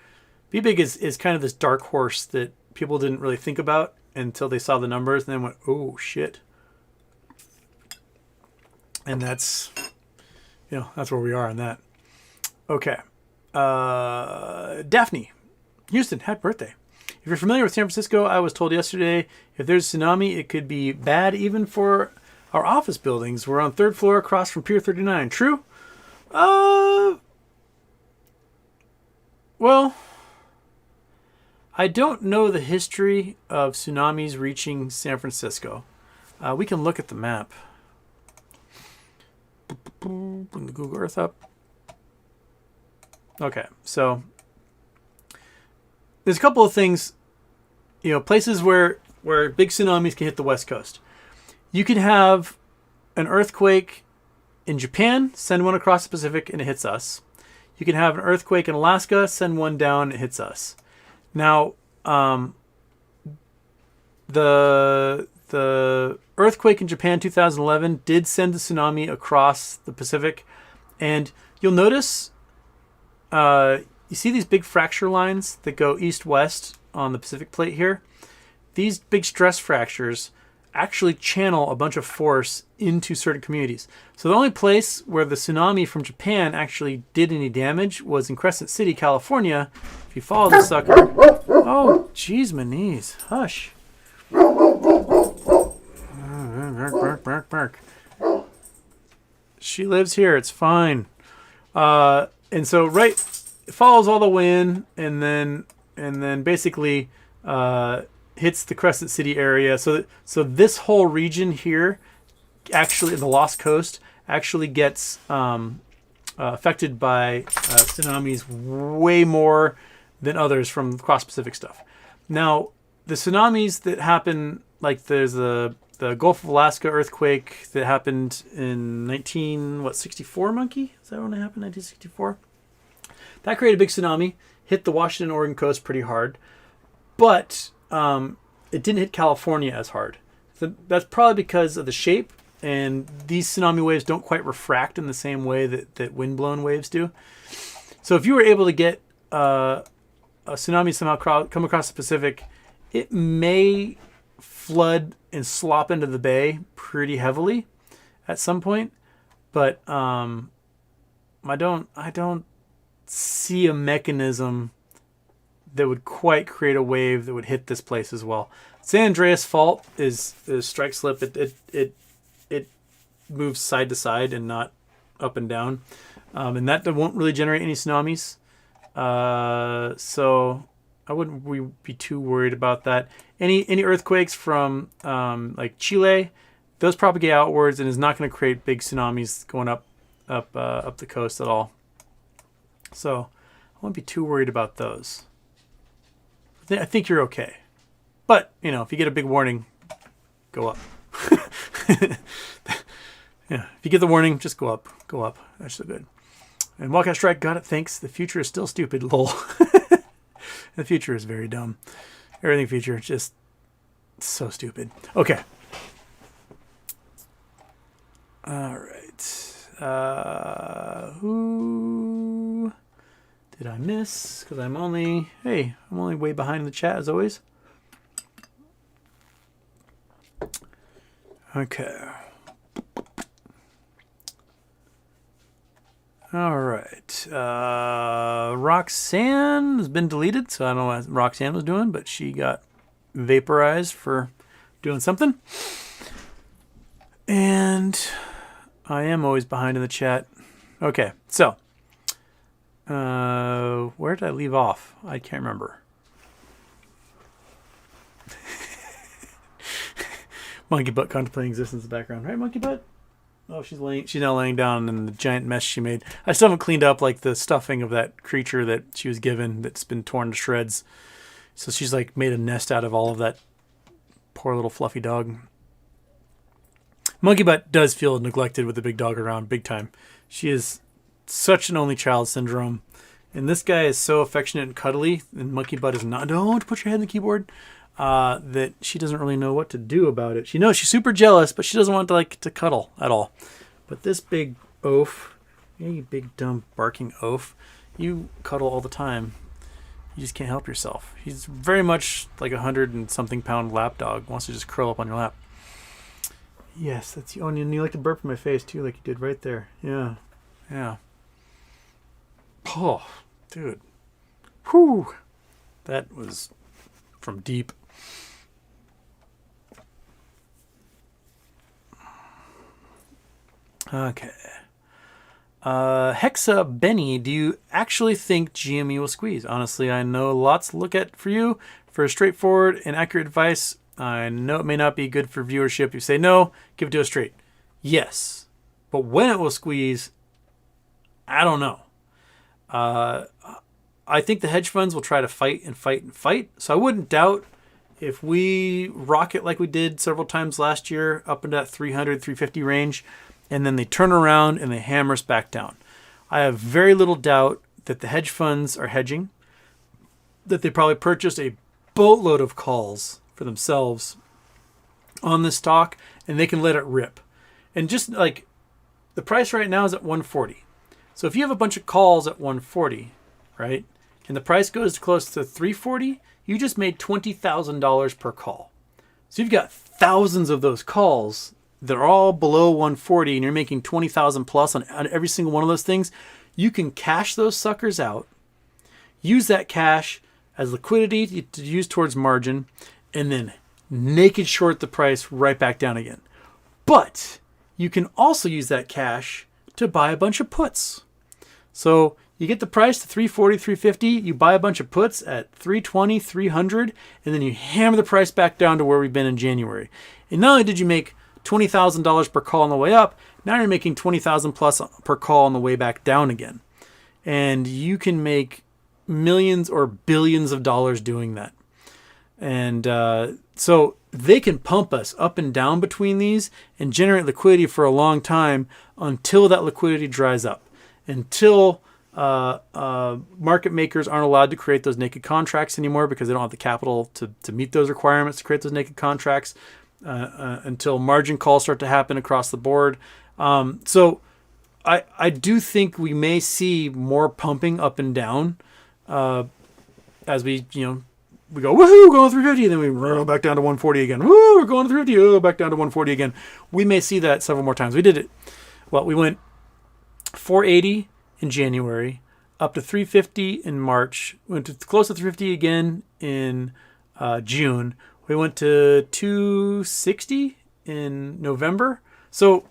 BBIG is kind of this dark horse that people didn't really think about until they saw the numbers and then went, oh shit. And that's where we are on that. Okay. Daphne, Houston, happy birthday. If you're familiar with San Francisco, I was told yesterday if there's a tsunami, it could be bad even for our office buildings. We're on third floor across from Pier 39. True? Well, I don't know the history of tsunamis reaching San Francisco. We can look at the map. Bring the Google Earth up. Okay, so there's a couple of things, places where big tsunamis can hit the West Coast. You can have an earthquake in Japan, send one across the Pacific, and it hits us. You can have an earthquake in Alaska, send one down, it hits us. Now, the earthquake in Japan 2011 did send a tsunami across the Pacific, and you'll notice you see these big fracture lines that go east-west on the Pacific plate here? These big stress fractures actually channel a bunch of force into certain communities. So the only place where the tsunami from Japan actually did any damage was in Crescent City, California. If you follow the sucker... Oh, jeez, my knees. Hush. Bark, bark, bark. She lives here. It's fine. And so it follows all the way in, and then basically hits the Crescent City area. So this whole region here, actually the Lost Coast, actually gets affected by tsunamis way more than others from the cross-Pacific stuff. Now, the tsunamis that happen, like there's the Gulf of Alaska earthquake that happened in 64, Monkey? Is that when it happened, 1964? That created a big tsunami, hit the Washington, Oregon coast pretty hard, but it didn't hit California as hard. So that's probably because of the shape, and these tsunami waves don't quite refract in the same way that wind-blown waves do. So if you were able to get a tsunami somehow come across the Pacific, it may flood and slop into the bay pretty heavily at some point, but I don't see a mechanism that would quite create a wave that would hit this place as well. San Andreas Fault is strike slip. It moves side to side and not up and down, and that won't really generate any tsunamis. So I wouldn't be too worried about that. Any earthquakes from like Chile, those propagate outwards and is not going to create big tsunamis going up the coast at all. So I wouldn't be too worried about those. I think you're okay. But, you know, if you get a big warning, go up. Yeah, if you get the warning, just go up. Go up. That's so good. And Walkout Strike, got it, thanks. The future is still stupid, lol. The future is very dumb. Everything future is just so stupid. Okay. All right. Who did I miss? Because I'm only way behind in the chat as always. Okay. All right. Roxanne has been deleted, so I don't know what Roxanne was doing, but she got vaporized for doing something. And I am always behind in the chat. Okay, so where did I leave off? I can't remember. Monkey Butt contemplating existence in the background, right, Monkey Butt? Oh, she's now laying down in the giant mess she made. I still haven't cleaned up like the stuffing of that creature that she was given that's been torn to shreds. So she's like made a nest out of all of that. Poor little fluffy dog. Monkey Butt does feel neglected with the big dog around big time. She is such an only child syndrome. And this guy is so affectionate and cuddly, and Monkey Butt is not. Don't put your head in the keyboard. That she doesn't really know what to do about it. She knows she's super jealous, but she doesn't want to cuddle at all. But this big oaf, you big dumb barking oaf, you cuddle all the time. You just can't help yourself. He's very much like 100-something pound lap dog. Wants to just curl up on your lap. Yes, that's you. Oh, and you like to burp in my face too, like you did right there. Yeah, yeah. Oh, dude. Whew. That was from deep. Okay. Hexa Benny, do you actually think GME will squeeze? Honestly, I know lots to look at for you. For straightforward and accurate advice, I know it may not be good for viewership. You say no, give it to us straight. Yes. But when it will squeeze, I don't know. I think the hedge funds will try to fight and fight and fight. So I wouldn't doubt if we rock it like we did several times last year up into that 300, 350 range, and then they turn around and they hammer us back down. I have very little doubt that the hedge funds are hedging, that they probably purchased a boatload of calls for themselves on this stock, and they can let it rip. And just like the price right now is at 140. So if you have a bunch of calls at 140, right, and the price goes close to 340, you just made $20,000 per call. So you've got thousands of those calls that are all below 140, and you're making 20,000 plus on every single one of those things. You can cash those suckers out, use that cash as liquidity to use towards margin, and then naked short the price right back down again. But you can also use that cash to buy a bunch of puts. So you get the price to 340, 350, you buy a bunch of puts at 320, 300, and then you hammer the price back down to where we've been in January. And not only did you make $20,000 per call on the way up, now you're making $20,000 plus per call on the way back down again. And you can make millions or billions of dollars doing that. And so they can pump us up and down between these and generate liquidity for a long time until that liquidity dries up. Until market makers aren't allowed to create those naked contracts anymore because they don't have the capital to meet those requirements to create those naked contracts. Until margin calls start to happen across the board. So I do think we may see more pumping up and down as we go, woohoo, going 350, and then we roll back down to 140 again. Woo, we're going 350, oh, back down to 140 again. We may see that several more times. We did it. Well, we went 480 in January, up to 350 in March, went to close to 350 again in June. We went to 260 in November. So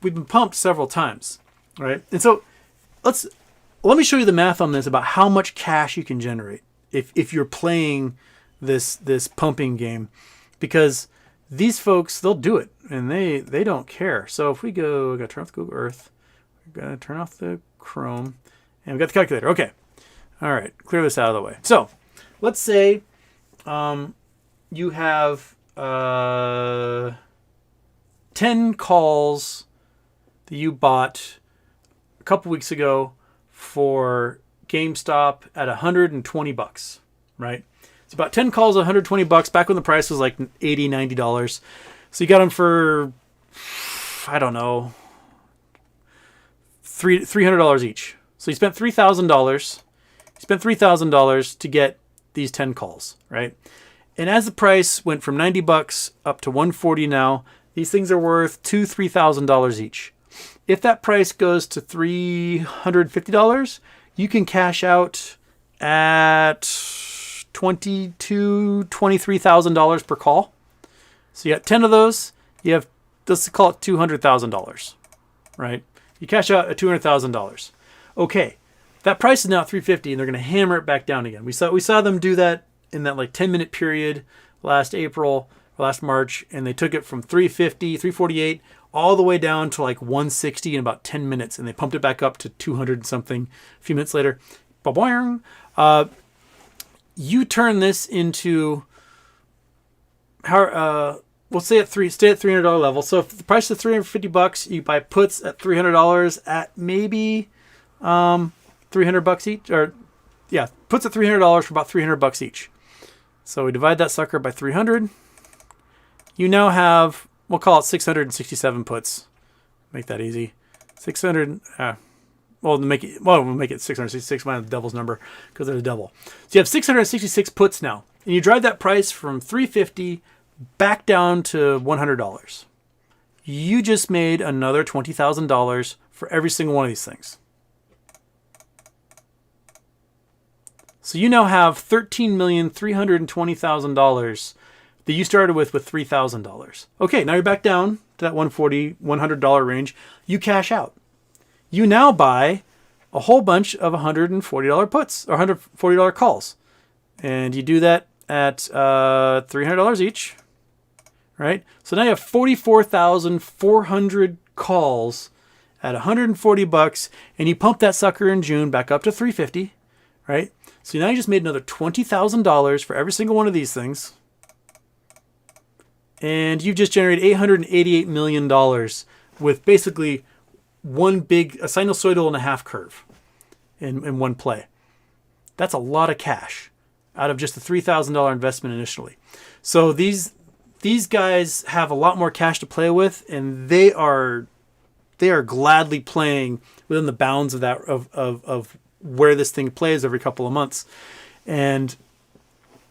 we've been pumped several times, right? And so let me show you the math on this about how much cash you can generate. if you're playing this pumping game, because these folks, they'll do it and they don't care. So if we go, we got to turn off the Google Earth, we got to turn off the Chrome, and we got the calculator. Okay, all right, clear this out of the way. So let's say you have 10 calls that you bought a couple weeks ago for GameStop at $120, right? It's about 10 calls, $120 back when the price was like $80, $90. So you got them for, I don't know, $300 each. So you spent $3,000. You spent $3,000 to get these 10 calls, right? And as the price went from $90 up to $140 now, these things are worth $3,000 each. If that price goes to $350, you can cash out at $23,000 per call. So you got 10 of those. You have, let's call it $200,000, right? You cash out at $200,000. Okay, that price is now at $350, and they're going to hammer it back down again. We saw them do that in that like 10-minute period last April, last March, and they took it from $350, $348, all the way down to like $160 in about 10 minutes, and they pumped it back up to $200 and something a few minutes later. You turn this into how we'll say stay at $300 level. So if the price is $350, you buy puts at $300 at maybe $300 each, or yeah, puts at $300 for about $300 each. So we divide that sucker by 300. You now have, we'll call it 667 puts. Make that easy. 600. We'll make it 666 minus the devil's number because there's a devil. So you have 666 puts now, and you drive that price from $350 back down to $100. You just made another $20,000 for every single one of these things. So you now have $13,320,000 that you started with $3,000. Okay, now you're back down to that $140, $100 range. You cash out. You now buy a whole bunch of $140 puts or $140 calls. And you do that at $300 each, right? So now you have 44,400 calls at $140, and you pump that sucker in June back up to $350, right? So now you just made another $20,000 for every single one of these things. And you've just generated $888 million with basically one big, a sinusoidal and a half curve in one play. That's a lot of cash out of just a $3,000 investment initially. So these guys have a lot more cash to play with, and they are gladly playing within the bounds of that of where this thing plays every couple of months. And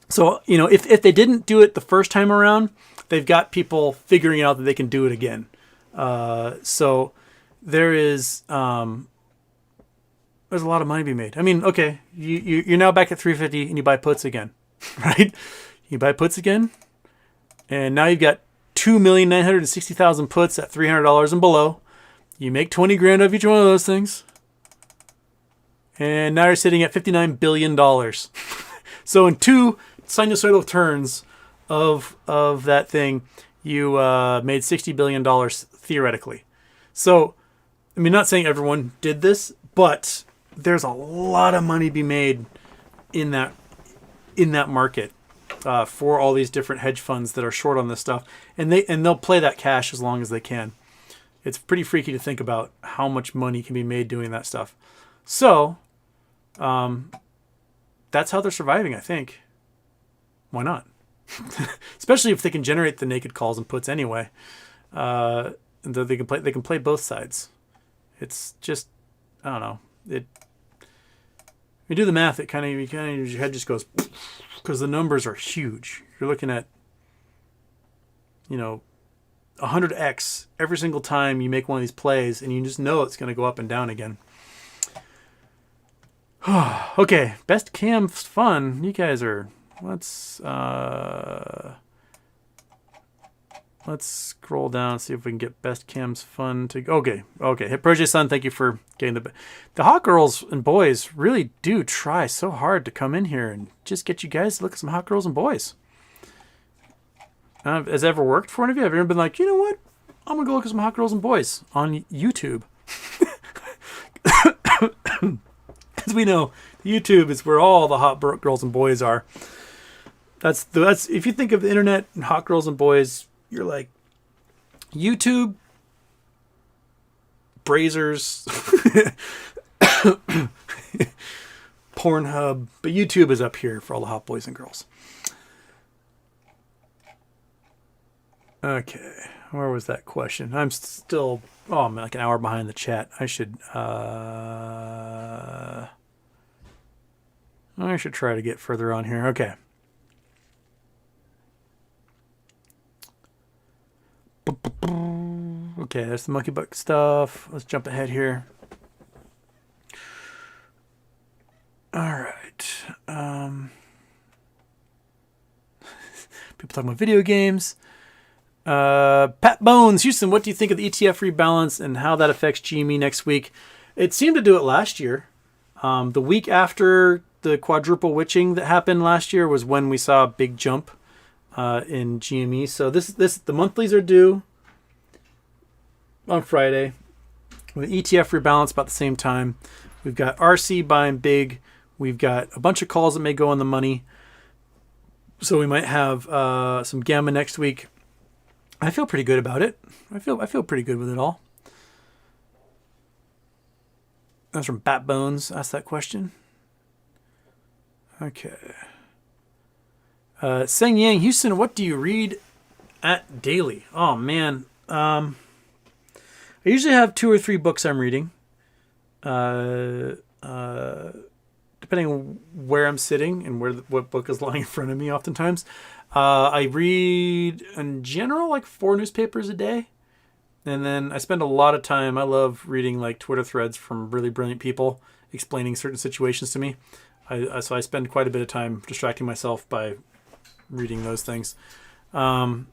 so, you know, if they didn't do it the first time around, they've got people figuring out that they can do it again. So there is there's a lot of money to be made. I mean, okay, you're now back at $350 and you buy puts again, right? You buy puts again, and now you've got 2,960,000 puts at $300 and below. You make 20 grand of each one of those things, and now you're sitting at $59 billion. So in two sinusoidal turns of that thing, you made $60 billion theoretically. So, I mean, not saying everyone did this, but there's a lot of money to be made in that market for all these different hedge funds that are short on this stuff, and they'll play that cash as long as they can. It's pretty freaky to think about how much money can be made doing that stuff. So, that's how they're surviving, I think. Why not? Especially if they can generate the naked calls and puts anyway. They can play both sides. It's just, I don't know. You do the math, your head just goes, because the numbers are huge. You're looking at, 100x every single time you make one of these plays, and you just know it's going to go up and down again. Okay, best cam fun. You guys are, let's let's scroll down and see if we can get best cams fun to. Okay. Hit Project Sun. Thank you for getting the hot girls and boys really do try so hard to come in here and just get you guys to look at some hot girls and boys. Has it ever worked for one of you? Have you ever been like, you know what? I'm gonna go look at some hot girls and boys on YouTube. As we know, YouTube is where all the hot girls and boys are. That's if you think of the internet and hot girls and boys, you're like YouTube, Brazers, Pornhub, but YouTube is up here for all the hot boys and girls. Okay, where was that question? I'm still, I'm like an hour behind the chat. I should try to get further on here. Okay. Okay, that's the monkey butt stuff. Let's jump ahead here. All right. People talking about video games. Pat Bones, Houston, what do you think of the ETF rebalance and how that affects GME next week? It seemed to do it last year. The week after the quadruple witching that happened last year was when we saw a big jump in GME. So the monthlies are due on Friday. With ETF rebalance about the same time. We've got RC buying big. We've got a bunch of calls that may go on the money. So we might have some gamma next week. I feel pretty good about it. I feel pretty good with it all. That's from Bat Bones. Asked that question. Okay. Seng Yang Houston, what do you read at daily? Oh man, I usually have 2 or 3 books I'm reading. Depending on where I'm sitting and what book is lying in front of me. Oftentimes, I read in general like 4 newspapers a day, and then I spend a lot of time. I love reading like Twitter threads from really brilliant people explaining certain situations to me. So I spend quite a bit of time distracting myself by reading those things. In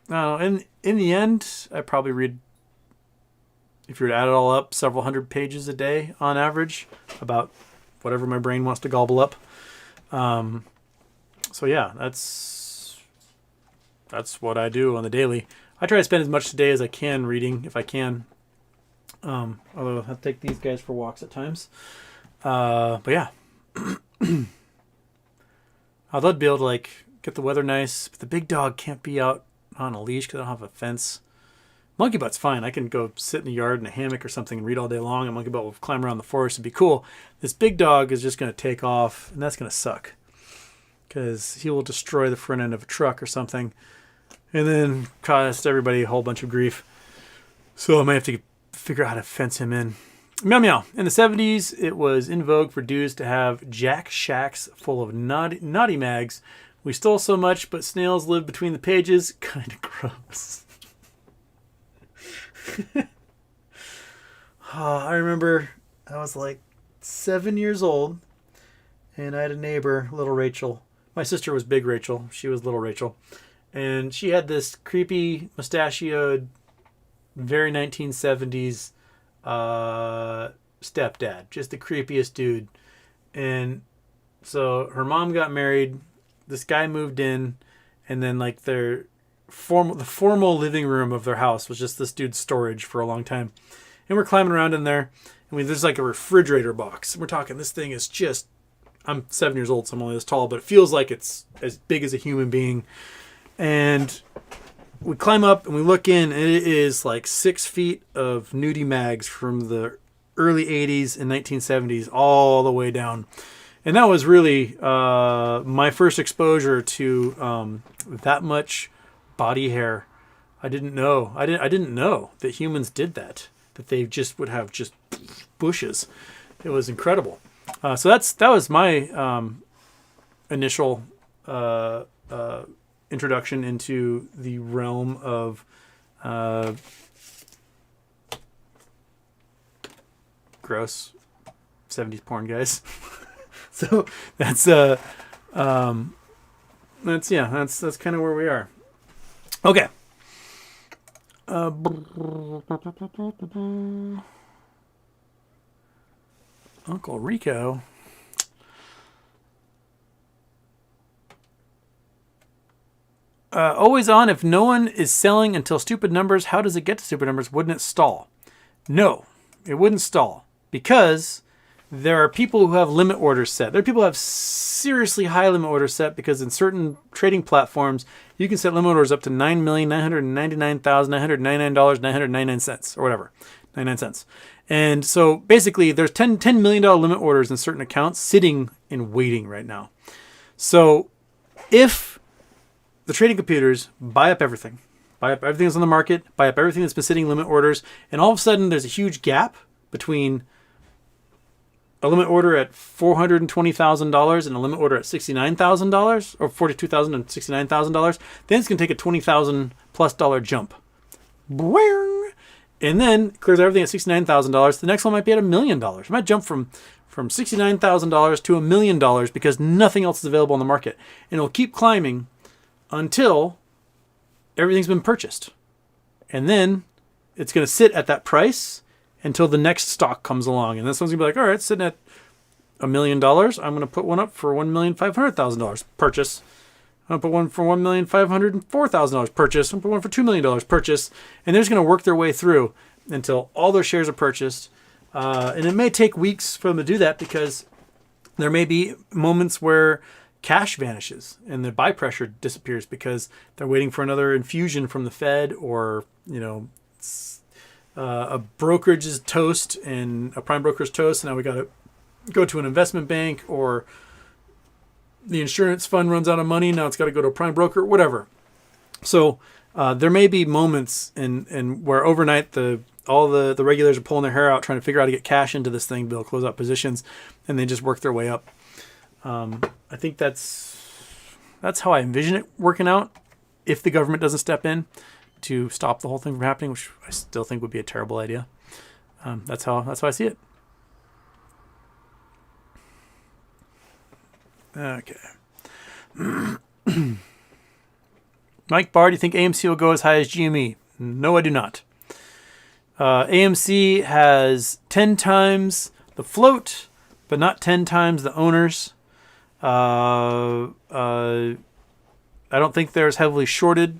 the end, I probably read, if you were to add it all up, several hundred pages a day on average, about whatever my brain wants to gobble up. So yeah, that's what I do on the daily. I try to spend as much today as I can reading, if I can. Although I take these guys for walks at times. But yeah. I'd love to be able to like get the weather nice, but the big dog can't be out on a leash because I don't have a fence. Monkey butt's fine. I can go sit in the yard in a hammock or something and read all day long, and monkey butt will climb around the forest. It'd be cool. This big dog is just going to take off, and that's going to suck because he will destroy the front end of a truck or something and then cost everybody a whole bunch of grief. So I might have to figure out how to fence him in. Meow meow. In the 70s, it was in vogue for dudes to have jack shacks full of naughty mags. We stole so much, but snails live between the pages. Kind of gross. I remember I was like 7 years old, and I had a neighbor, little Rachel. My sister was big Rachel. She was little Rachel. And she had this creepy, mustachioed, very 1970s stepdad. Just the creepiest dude. And so her mom got married. This guy moved in, and then like the formal living room of their house was just this dude's storage for a long time. And we're climbing around in there. I mean, there's like a refrigerator box. We're talking, this thing is just, I'm 7 years old, so I'm only this tall, but it feels like it's as big as a human being. And we climb up and we look in, and it is like 6 feet of nudie mags from the early 80s and 1970s all the way down. And that was really my first exposure to that much body hair. I didn't know. I didn't know that humans did that. That they just would have just bushes. It was incredible. So that was my initial introduction into the realm of gross 70s porn guys. So that's kind of where we are. Okay. Uncle Rico. Always on. If no one is selling until stupid numbers, how does it get to stupid numbers? Wouldn't it stall? No, it wouldn't stall because there are people who have limit orders set. There are people who have seriously high limit orders set because in certain trading platforms, you can set limit orders up to $9,999,999.999 or whatever, 99 cents. And so basically there's $10 million limit orders in certain accounts sitting and waiting right now. So if the trading computers buy up everything that's on the market, buy up everything that's been sitting limit orders, and all of a sudden there's a huge gap between a limit order at $420,000 and a limit order at $69,000 or $42,000 and $69,000, then it's going to take a $20,000+ jump. And then clears everything at $69,000. The next one might be at $1 million. It might jump from $69,000 to $1 million because nothing else is available on the market. And it'll keep climbing until everything's been purchased. And then it's going to sit at that price until the next stock comes along. And this one's going to be like, all right, it's sitting at $1 million. I'm going to put one up for $1,500,000 purchase. I'm going to put one for $1,504,000 purchase. I'm going to put one for $2 million purchase. And they're just going to work their way through until all their shares are purchased. And it may take weeks for them to do that because there may be moments where cash vanishes and the buy pressure disappears because they're waiting for another infusion from the Fed or, a brokerage is toast and a prime broker's toast. And now we got to go to an investment bank or the insurance fund runs out of money. Now it's got to go to a prime broker, whatever. So there may be moments in where overnight all the regulators are pulling their hair out trying to figure out how to get cash into this thing. They'll close out positions and they just work their way up. I think that's how I envision it working out if the government doesn't step in to stop the whole thing from happening, which I still think would be a terrible idea. That's how I see it. Okay. Mike Barr, do you think AMC will go as high as GME? No, I do not. AMC has 10 times the float, but not 10 times the owners. I don't think they're as heavily shorted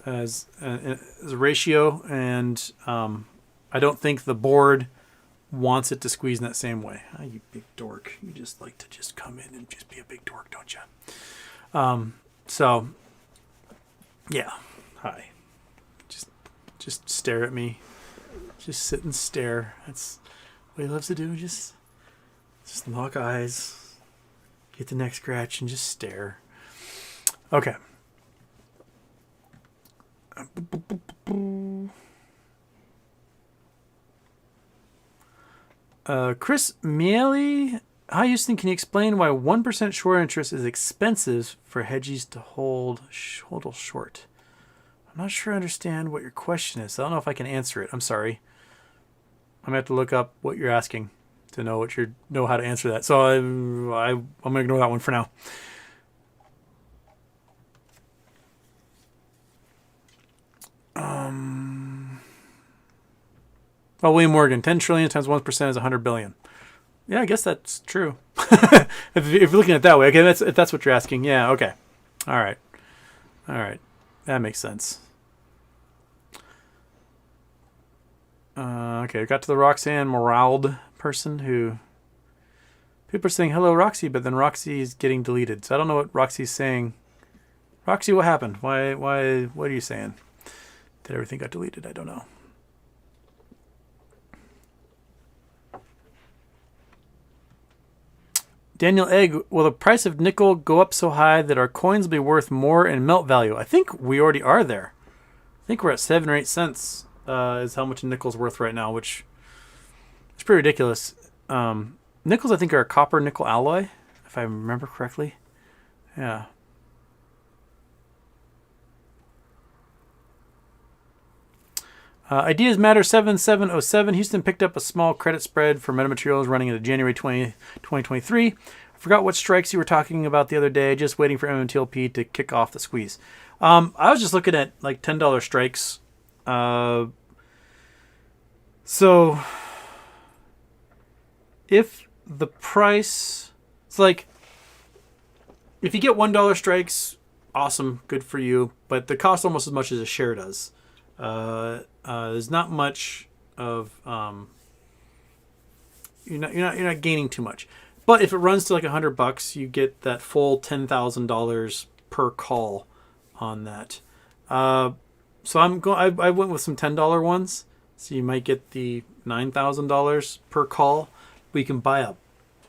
as a ratio, and I don't think the board wants it to squeeze in that same way. Oh, you big dork. You just like to just come in and just be a big dork, don't you? So, yeah. Hi. Just stare at me. Just sit and stare. That's what he loves to do. Just lock eyes. Get the neck scratch and just stare. Okay. Chris Mealy, hi Houston, can you explain why 1% short interest is expensive for hedgies to hold short? I'm not sure I understand what your question is. I don't know if I can answer it. I'm sorry. I'm gonna have to look up what you're asking to know how to answer that. So I'm gonna ignore that one for now. William Morgan, 10 trillion times 1% is 100 billion. Yeah, I guess that's true. if you're looking at it that way. Okay, if that's what you're asking. Yeah, okay. All right. That makes sense. Okay, we got to the Roxanne Morald person who... People are saying, hello, Roxy, but then Roxy is getting deleted. So I don't know what Roxy's saying. Roxy, what happened? Why? What are you saying? Did everything got deleted? I don't know. Daniel Egg, will the price of nickel go up so high that our coins will be worth more in melt value? I think we already are there. I think we're at 7 or 8 cents is how much nickel's worth right now, which is pretty ridiculous. Nickels, I think, are a copper nickel alloy, if I remember correctly. Yeah. Ideas Matter 7707. Houston picked up a small credit spread for metamaterials running into January 2023. Forgot what strikes you were talking about the other day. Just waiting for MMTLP to kick off the squeeze. I was just looking at like $10 strikes. So if the price, it's like, if you get $1 strikes, awesome, good for you. But they cost almost as much as a share does. There's not much of you're not gaining too much. But if it runs to like $100, you get that full $10,000 per call on that. So I went with some $10 ones. So you might get the $9,000 per call. We can buy a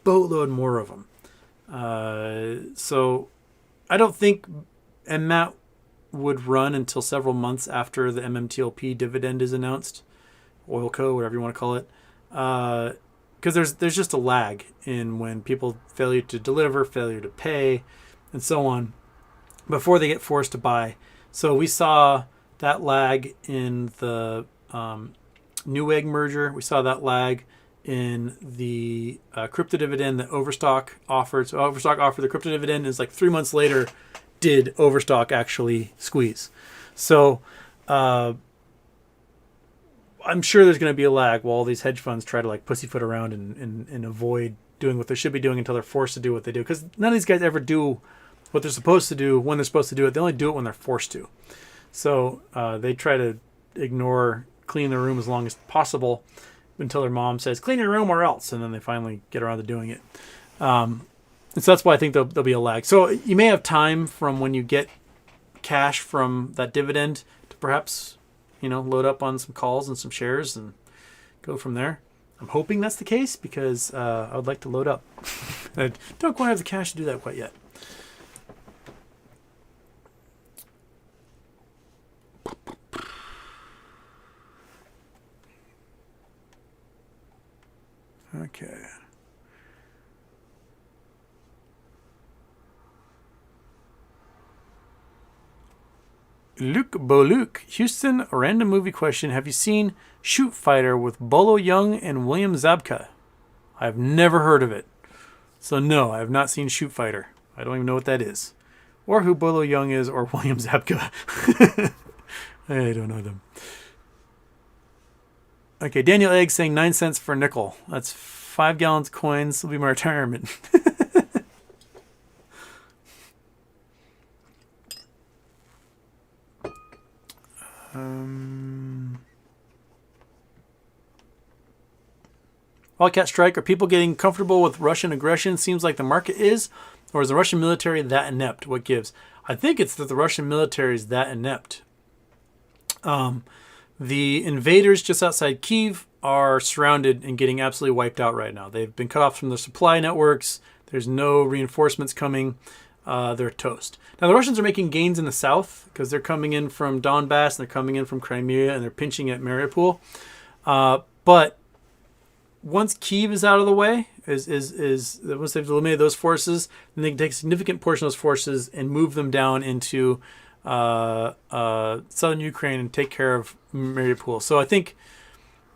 boatload more of them. So I don't think MMAT would run until several months after the MMTLP dividend is announced. Oilco, whatever you want to call it. Because there's just a lag in when people failure to deliver, failure to pay, and so on, before they get forced to buy. So we saw that lag in the Newegg merger. We saw that lag in the crypto dividend that Overstock offered. So Overstock offered the crypto dividend, and it's like 3 months later did Overstock actually squeeze. So I'm sure there's going to be a lag while all these hedge funds try to like pussyfoot around and avoid doing what they should be doing until they're forced to do what they do. Because none of these guys ever do what they're supposed to do when they're supposed to do it. They only do it when they're forced to. So they try to ignore cleaning their room as long as possible until their mom says, clean your room or else. And then they finally get around to doing it. And so that's why I think there'll be a lag. So you may have time from when you get cash from that dividend to perhaps, load up on some calls and some shares and go from there. I'm hoping that's the case because I would like to load up. I don't quite have the cash to do that quite yet. Okay. Luke Boluk, Houston, random movie question. Have you seen Shoot Fighter with Bolo Young and William Zabka? I've never heard of it. So no, I have not seen Shoot Fighter. I don't even know what that is. Or who Bolo Young is or William Zabka. I don't know them. Okay, Daniel Egg saying 9 cents for a nickel. That's 5 gallons coins. Will be my retirement. Wildcat strike. Are people getting comfortable with Russian aggression? Seems like the market is. Or is the Russian military that inept? What gives? I think it's that the Russian military is that inept. The invaders just outside Kyiv are surrounded and getting absolutely wiped out right now. They've been cut off from their supply networks. There's no reinforcements coming. They're toast. Now, the Russians are making gains in the south because they're coming in from Donbass and they're coming in from Crimea and they're pinching at Mariupol. But once Kyiv is out of the way, once they've eliminated those forces, then they can take a significant portion of those forces and move them down into southern Ukraine and take care of Mariupol. So I think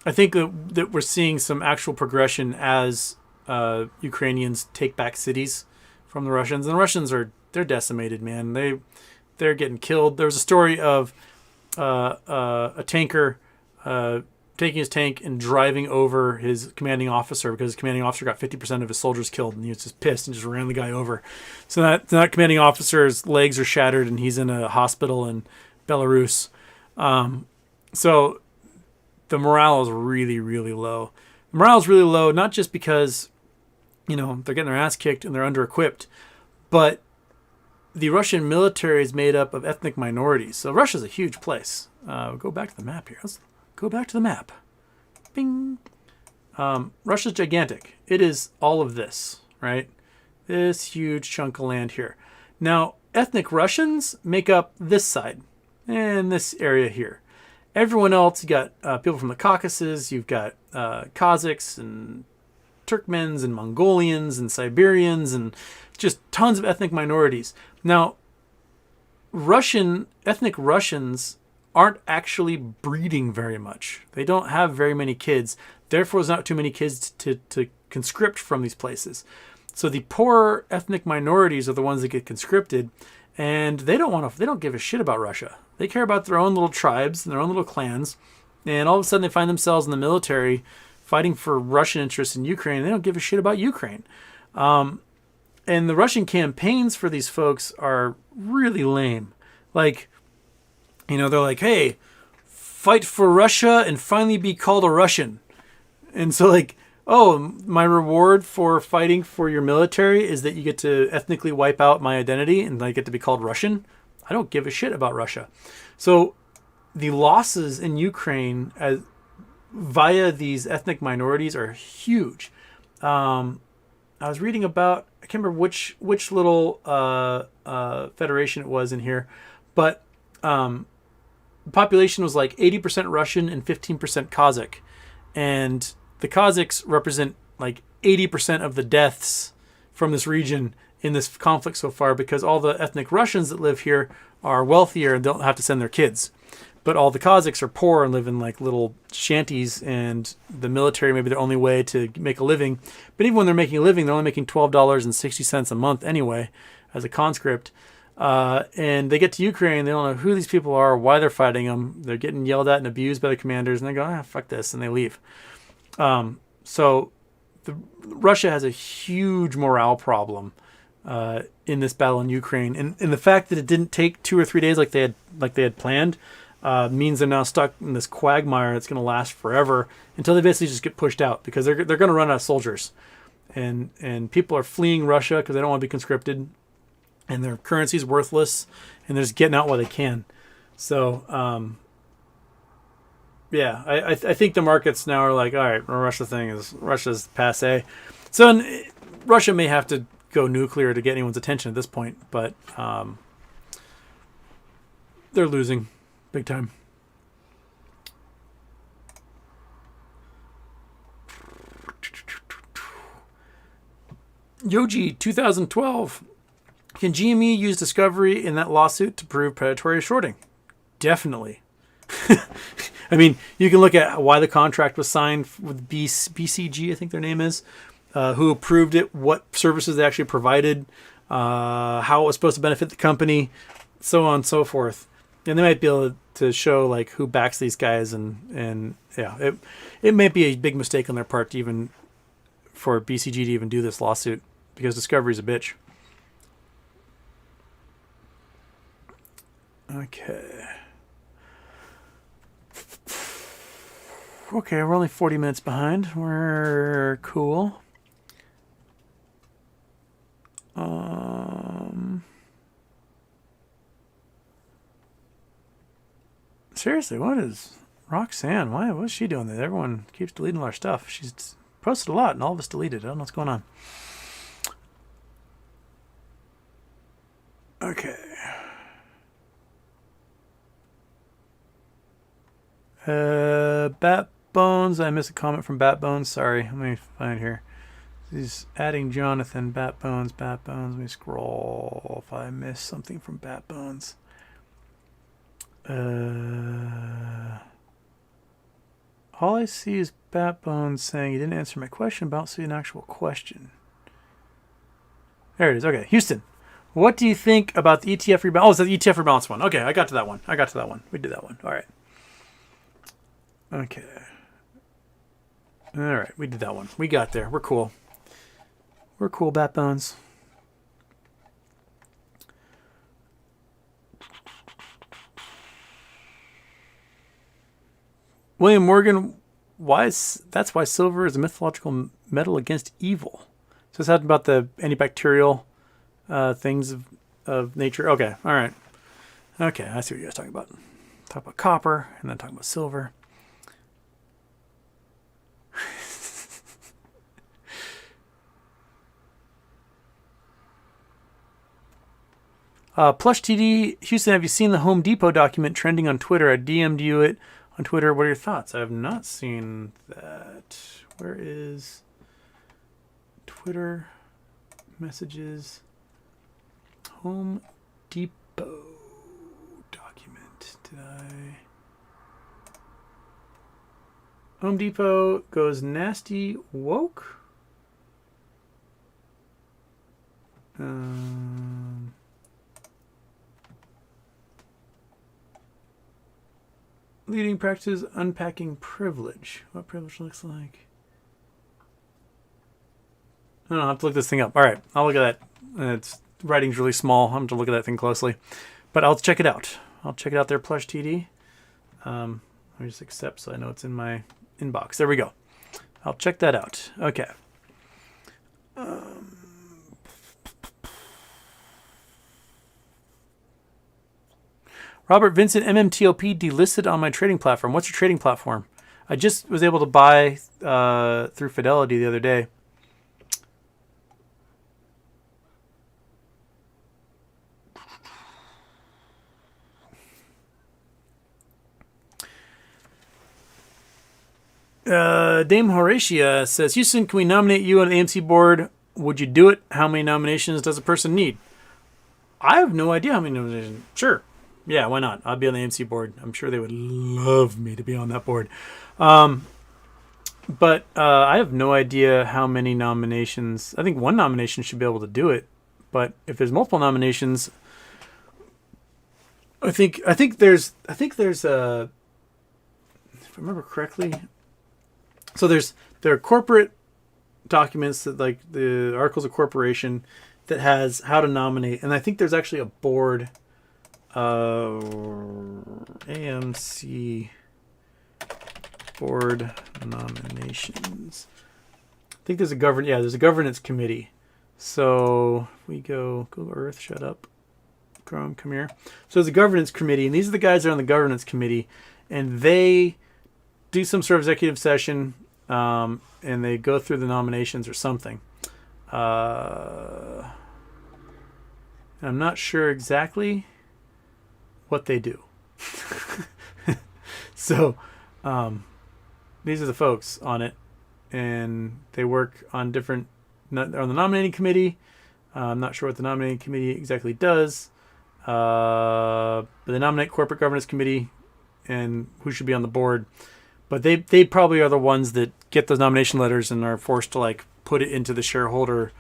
that we're seeing some actual progression as Ukrainians take back cities from the Russians. And the Russians they're decimated, man. They're getting killed. There was a story of a tanker taking his tank and driving over his commanding officer because his commanding officer got 50% of his soldiers killed, and he was just pissed and just ran the guy over. So that commanding officer's legs are shattered and he's in a hospital in Belarus. So the morale is really, really low. The morale is really low, not just because, they're getting their ass kicked and they're under-equipped, but the Russian military is made up of ethnic minorities. So Russia's a huge place. Go back to the map here. Let's go back to the map. Bing. Russia's gigantic. It is all of this, right? This huge chunk of land here. Now, ethnic Russians make up this side and this area here. Everyone else, you got people from the Caucasus, you've got Kazakhs and Turkmens and Mongolians and Siberians and just tons of ethnic minorities. Now, ethnic Russians aren't actually breeding very much. They don't have very many kids. Therefore, there's not too many kids to conscript from these places. So the poor ethnic minorities are the ones that get conscripted, and they don't give a shit about Russia. They care about their own little tribes and their own little clans, and all of a sudden they find themselves in the military fighting for Russian interests in Ukraine. They don't give a shit about Ukraine. And the Russian campaigns for these folks are really lame. Like, they're like, hey, fight for Russia and finally be called a Russian. And so, like, oh, my reward for fighting for your military is that you get to ethnically wipe out my identity and I get to be called Russian. I don't give a shit about Russia. So the losses in Ukraine via these ethnic minorities are huge. I was reading about, I can't remember which little federation it was in here, but the population was like 80% Russian and 15% Kazakh. And the Kazakhs represent like 80% of the deaths from this region in this conflict so far, because all the ethnic Russians that live here are wealthier and don't have to send their kids. But all the Kazakhs are poor and live in like little shanties, and the military may be their only way to make a living. But even when they're making a living, they're only making $12.60 a month anyway as a conscript. And they get to Ukraine, they don't know who these people are, why they're fighting them. They're getting yelled at and abused by the commanders, and they go, fuck this, and they leave. So Russia has a huge morale problem in this battle in Ukraine, and the fact that it didn't take 2 or 3 days like they had planned means they're now stuck in this quagmire that's going to last forever until they basically just get pushed out, because they're going to run out of soldiers, and people are fleeing Russia because they don't want to be conscripted, and their currency is worthless, and they're just getting out while they can. So yeah, I think the markets now are like, all right, Russia's passe. So Russia may have to go nuclear to get anyone's attention at this point, but they're losing big time. Yogi 2012. Can GME use discovery in that lawsuit to prove predatory shorting? Definitely. I mean, you can look at why the contract was signed with BCG, I think their name is, who approved it, what services they actually provided, how it was supposed to benefit the company, so on and so forth. And they might be able to show like who backs these guys, and yeah, it might be a big mistake on their part to even for BCG to even do this lawsuit, because discovery's a bitch. Okay. Okay, we're only 40 minutes behind. We're cool. Seriously, what is Roxanne? What's she doing there? Everyone keeps deleting all our stuff. She's posted a lot, and all of us deleted. I don't know what's going on. Okay. Bat Bones. I missed a comment from Bat Bones. Sorry. Let me find it here. He's adding Jonathan. Bat Bones. Let me scroll if I missed something from Bat Bones. All I see is Bat Bones saying he didn't answer my question, but I don't see an actual question. There it is. Okay. Houston. What do you think about the ETF rebalance? Oh, it's the ETF rebalance one. Okay, I got to that one. We did that one. All right. Okay. All right, we did that one. We got there. We're cool. We're cool, Bat Bones. William Morgan, that's why silver is a mythological metal against evil. So it's talking about the antibacterial things of nature. Okay, all right. Okay, I see what you guys are talking about. Talk about copper, and then talk about silver. Plush TD Houston, have you seen the Home Depot document trending on Twitter? I DM'd you it on Twitter. What are your thoughts? I have not seen that. Where is Twitter messages? Home Depot document. Did I? Home Depot goes nasty woke. Leading practices unpacking privilege. What privilege looks like. I don't know, I'll have to look this thing up. All right, I'll look at that. It's writing's really small. I'm going to look at that thing closely. But I'll check it out. I'll check it out there, Plush TD. Let me just accept so I know it's in my inbox. There we go. I'll check that out. Okay. Robert Vincent, MMTLP delisted on my trading platform. What's your trading platform? I just was able to buy through Fidelity the other day. Dame Horatia says, Houston, can we nominate you on the AMC board? Would you do it? How many nominations does a person need? I have no idea how many nominations. Sure. Yeah, why not? I'll be on the AMC board. I'm sure they would love me to be on that board. But I have no idea how many nominations. I think one nomination should be able to do it. But if there's multiple nominations, I think there's a, if I remember correctly. So there are corporate documents that, like the Articles of Corporation, that has how to nominate, and I think there's actually a board. AMC board nominations. I think there's a there's a governance committee. So if we go Google Earth, shut up. Chrome, come here. So there's a governance committee, and these are the guys that are on the governance committee, and they do some sort of executive session, and they go through the nominations or something. I'm not sure exactly what they do. So these are the folks on it, and they work on different, on the nominating committee. I'm not sure what the nominating committee exactly does, but they nominate corporate governance committee and who should be on the board. But they probably are the ones that get those nomination letters and are forced to like put it into the shareholder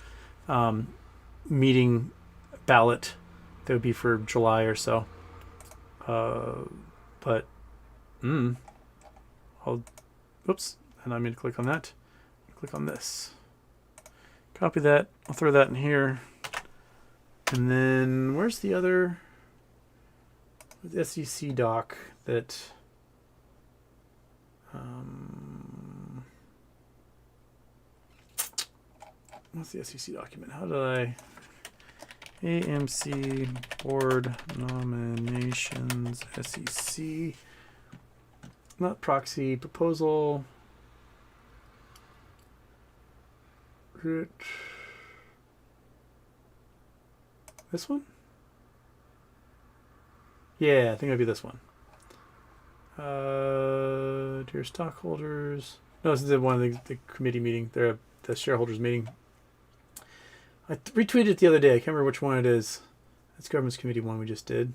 meeting ballot. That would be for July or so. Oops, and I mean to click on that. Click on this. Copy that. I'll throw that in here. And then where's the other SEC doc that what's the SEC document? How did I AMC board nominations SEC, not proxy proposal. This one? Yeah, I think it'd be this one. Dear stockholders. No, this is one of the committee meeting. They're the shareholders meeting. I retweeted it the other day. I can't remember which one it is. That's governance committee one we just did.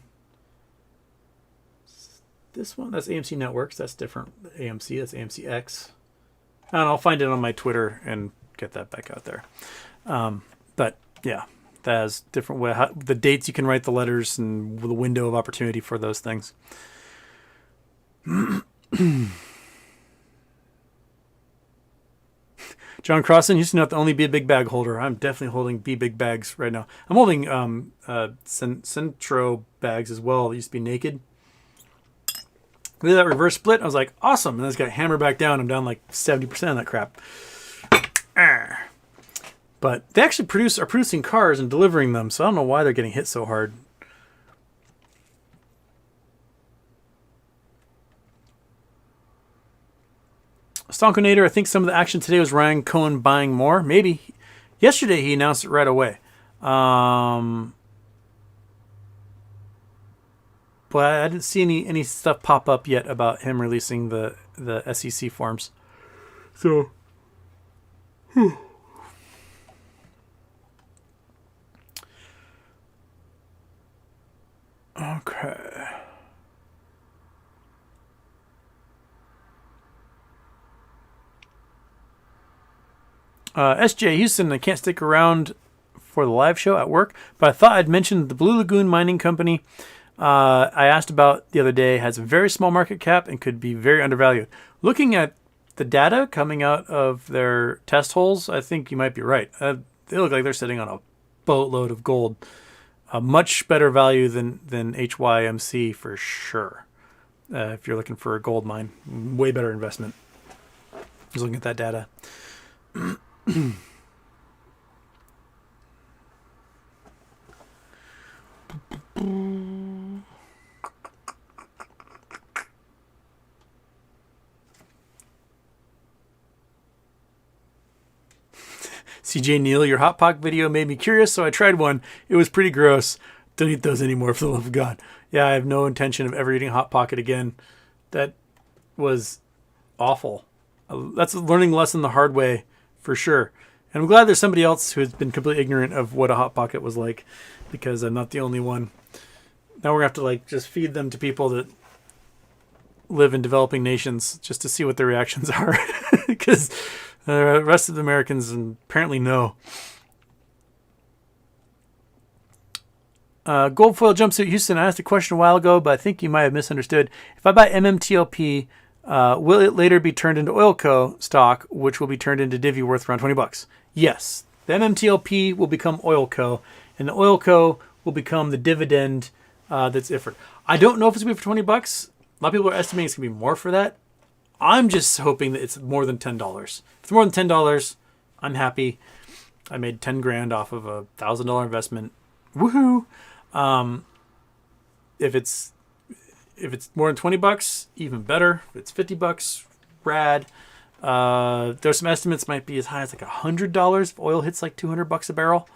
This one, that's AMC Networks. That's different. AMC, that's AMCX. And I'll find it on my Twitter and get that back out there. But yeah, that has different way, the dates you can write the letters and the window of opportunity for those things. John Crossan, used to not only be a big bag holder. I'm definitely holding BBIG bags right now. I'm holding Centro bags as well. They used to be naked. Look at that reverse split. I was like, awesome. And then it's got hammered back down. I'm down like 70% of that crap. But they actually are producing cars and delivering them, so I don't know why they're getting hit so hard. Stonkonator, I think some of the action today was Ryan Cohen buying more. Maybe. Yesterday he announced it right away. But I didn't see any stuff pop up yet about him releasing the SEC forms. So, okay. SJ Houston, I can't stick around for the live show at work, but I thought I'd mention the Blue Lagoon Mining Company. I asked about the other day, has a very small market cap and could be very undervalued. Looking at the data coming out of their test holes, I think you might be right. They look like they're sitting on a boatload of gold. A much better value than HYMC for sure. If you're looking for a gold mine, way better investment. Just looking at that data. CJ Neal, your Hot Pocket video made me curious, so I tried one. It was pretty gross. Don't eat those anymore, for the love of God. Yeah, I have no intention of ever eating Hot Pocket again. That was awful. That's a learning lesson the hard way, for sure. And I'm glad there's somebody else who has been completely ignorant of what a Hot Pocket was like, because I'm not the only one. Now we're going to have to just feed them to people that live in developing nations just to see what their reactions are. Because the rest of the Americans apparently know. Gold foil jumpsuit Houston. I asked a question a while ago, but I think you might have misunderstood. If I buy MMTLP, will it later be turned into Oilco stock, which will be turned into divvy worth around $20? Yes. The MMTLP will become Oilco, and the Oilco will become the dividend that's IFRD. I don't know if it's going to be for $20. A lot of people are estimating it's going to be more for that. I'm just hoping that it's more than $10. If it's more than $10, I'm happy. I made 10 grand off of a $1,000 investment. Woohoo! If it's more than $20, even better. If it's $50, rad. There's some estimates might be as high as like $100 if oil hits like $200 a barrel.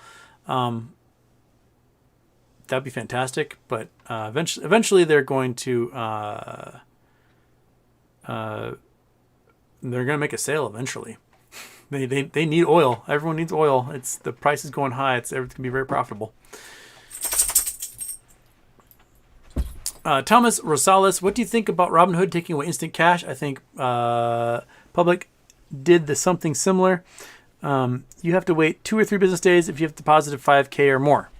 That'd be fantastic. But eventually they're going to make a sale eventually. They need oil. Everyone needs oil. The price is going high. It's going to be very profitable. Thomas Rosales, what do you think about Robinhood taking away instant cash? I think Public did something similar. You have to wait 2 or 3 business days if you have deposited $5,000 or more.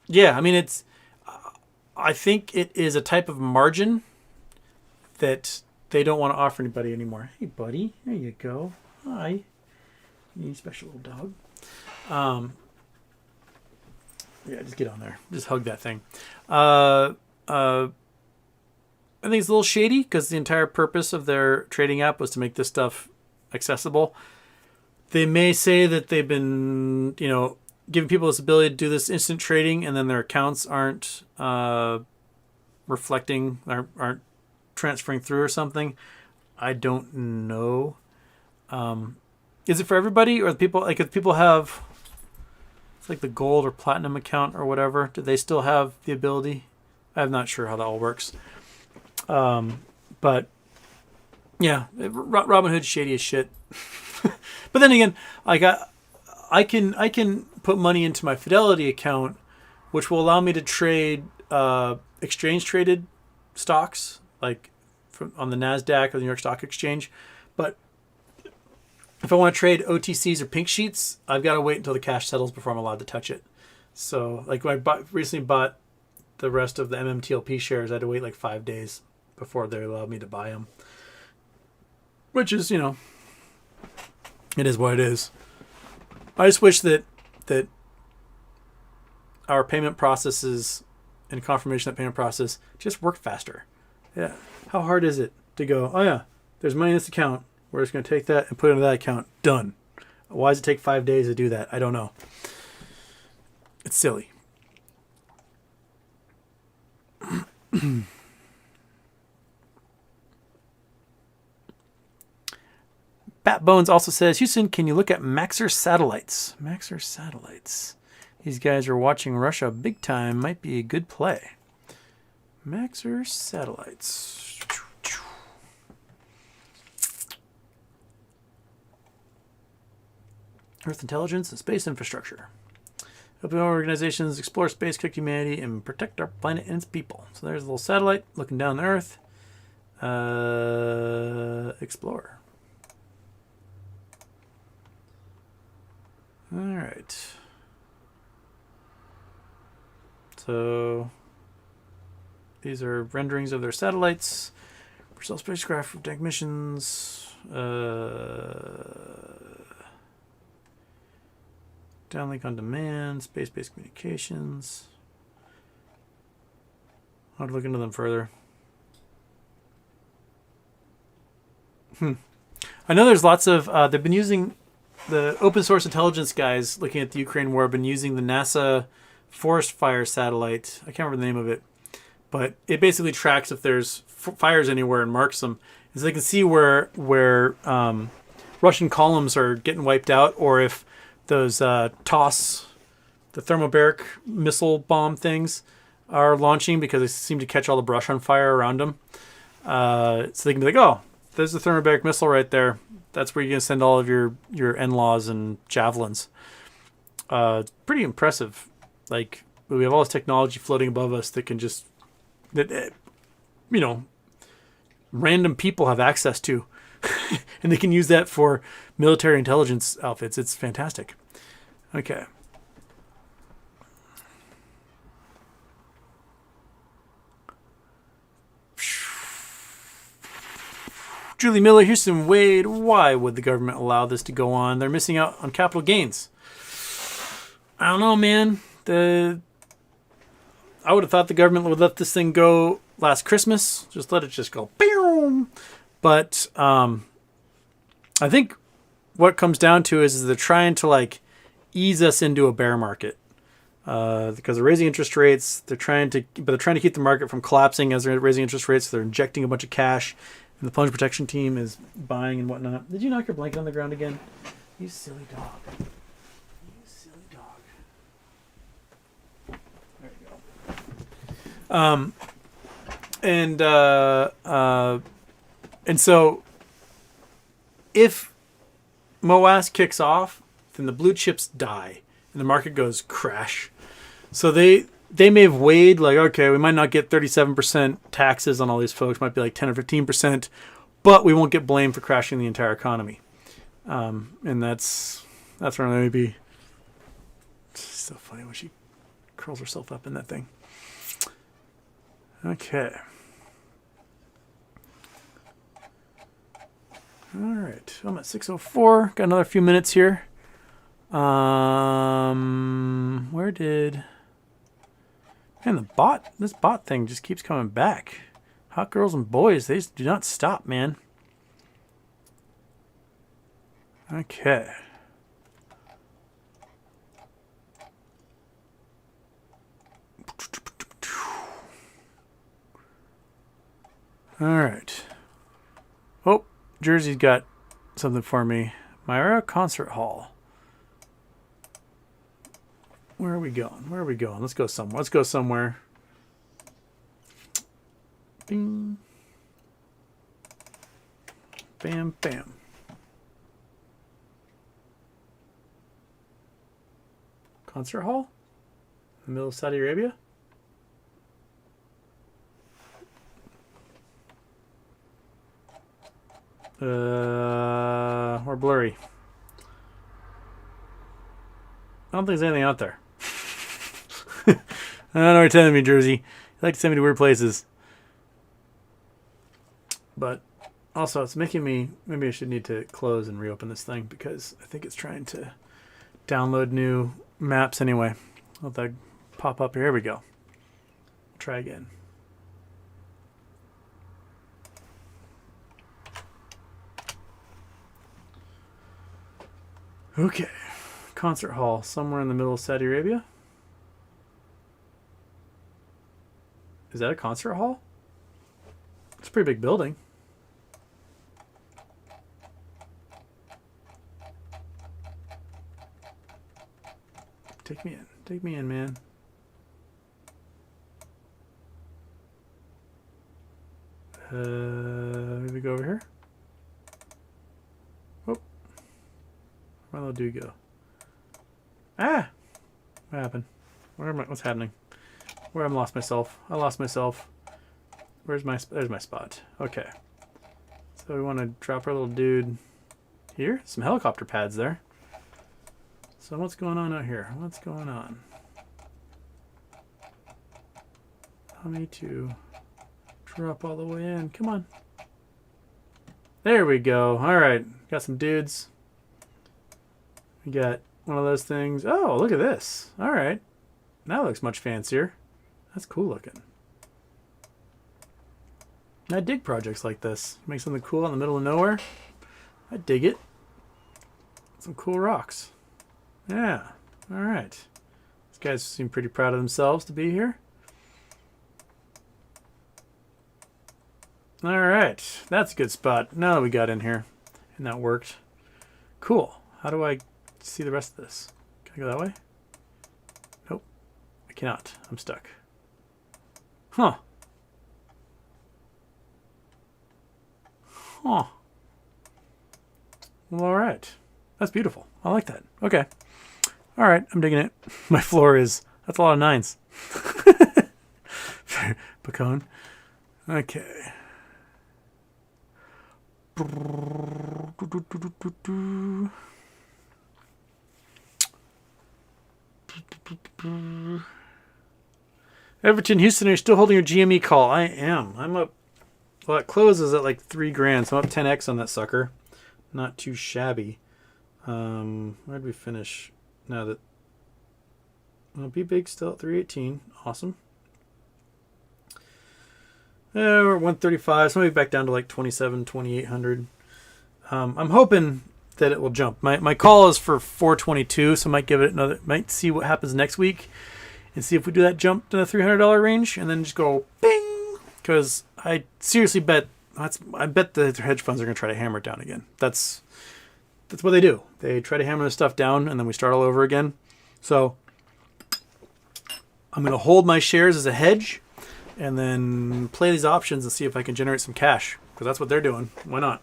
Yeah, I mean I think it is a type of margin that they don't want to offer anybody anymore. Hey, buddy, there you go. Hi, you special little dog. Yeah, just get on there. Just hug that thing. I think it's a little shady because the entire purpose of their trading app was to make this stuff accessible. They may say that they've been, giving people this ability to do this instant trading, and then their accounts aren't reflecting, aren't transferring through or something. I don't know. Is it for everybody, or the people? Like, if people have, it's like the gold or platinum account or whatever, do they still have the ability? I'm not sure how that all works. But yeah, Robinhood's shady as shit. But then again, I can put money into my Fidelity account, which will allow me to trade exchange traded stocks, like on the NASDAQ or the New York Stock Exchange. But if I want to trade OTCs or pink sheets, I've got to wait until the cash settles before I'm allowed to touch it. So, like when I recently bought the rest of the MMTLP shares, I had to wait like 5 days before they allowed me to buy them. Which is, it is what it is. I just wish that our payment processes and confirmation of that payment process just worked faster. Yeah. How hard is it to go, oh yeah, there's money in this account. We're just going to take that and put it into that account. Done. Why does it take 5 days to do that? I don't know. It's silly. Bat Bones also says, Houston, can you look at Maxar satellites? Maxar satellites. These guys are watching Russia big time. Might be a good play. Maxar satellites. Earth intelligence and space infrastructure. Helping organizations explore space, connect humanity, and protect our planet and its people. So there's a little satellite looking down the Earth. Explore. All right. So these are renderings of their satellites. Brazil spacecraft for deck missions. Downlink on demand. Space-based communications. I'll look into them further. I know there's lots of... they've been using... The open source intelligence guys looking at the Ukraine war have been using the NASA forest fire satellite. I can't remember the name of it. But it basically tracks if there's fires anywhere and marks them. And so they can see where Russian columns are getting wiped out, or if those TOS, the thermobaric missile bomb things, are launching because they seem to catch all the brush on fire around them. So they can be like, oh, there's the thermobaric missile right there. That's where you're going to send all of your NLAWs and javelins. It's pretty impressive. Like, we have all this technology floating above us that can just, random people have access to. And they can use that for military intelligence outfits. It's fantastic. Okay. Julie Miller, Houston Wade, why would the government allow this to go on? They're missing out on capital gains. I don't know, man. I would have thought the government would let this thing go last Christmas. Just let it just go. But I think what comes down to is they're trying to ease us into a bear market. Because they're raising interest rates. They're trying to keep the market from collapsing as they're raising interest rates. So they're injecting a bunch of cash. And the plunge protection team is buying and whatnot. Did you knock your blanket on the ground again? You silly dog. You silly dog. There you go. And so if MOAS kicks off, then the blue chips die and the market goes crash. So they may have weighed okay, we might not get 37% taxes on all these folks, might be 10 or 15%, but we won't get blamed for crashing the entire economy. And that's where maybe it's so funny when she curls herself up in that thing. Okay. All right. I'm at 6:04. Got another few minutes here. Where did... Man, this bot thing just keeps coming back. Hot girls and boys, they just do not stop, man. Okay. All right. Oh, Jersey's got something for me. Myra Concert Hall. Where are we going? Let's go somewhere. Bing. Bam, bam. Concert hall? In the middle of Saudi Arabia? We're blurry. I don't think there's anything out there. I don't know what you're telling me, Jersey. You like to send me to weird places. But also, it's making me... Maybe I should need to close and reopen this thing because I think it's trying to download new maps anyway. Let that pop up here. Here we go. Try again. Okay. Concert hall somewhere in the middle of Saudi Arabia. Is that a concert hall? It's a pretty big building. Take me in. Take me in, man. Maybe go over here. Oh. Where'd my little dude go? Ah! What happened? Where am I? What's happening? Where I lost myself? I lost myself. There's my spot. Okay. So we want to drop our little dude here. Some helicopter pads there. So what's going on out here? What's going on? I need to drop all the way in. Come on. There we go. All right. Got some dudes. We got one of those things. Oh, look at this. All right. That looks much fancier. That's cool looking. I dig projects like this. Make something cool in the middle of nowhere. I dig it. Some cool rocks. Yeah. All right. These guys seem pretty proud of themselves to be here. All right. That's a good spot. Now that we got in here and that worked. Cool. How do I see the rest of this? Can I go that way? Nope. I cannot. I'm stuck. Huh. Huh. Well, all right. That's beautiful. I like that. Okay. All right. I'm digging it. My floor is... That's a lot of 9s. Pecan. Okay. Everton, Houston, are you still holding your GME call? I am. I'm up. Well, it closes at like 3 grand, so I'm up 10x on that sucker. Not too shabby. Where'd we finish? Now that BBIG still at 318. Awesome. We're at 135, so maybe back down to like 2,800. I'm hoping that it will jump. My call is for 422, so I might give it another. Might see what happens next week, and see if we do that jump to the $300 range, and then just go bing. Because I seriously bet I bet the hedge funds are going to try to hammer it down again. That's what they do. They try to hammer this stuff down, and then we start all over again. So I'm going to hold my shares as a hedge, and then play these options and see if I can generate some cash, because that's what they're doing. Why not?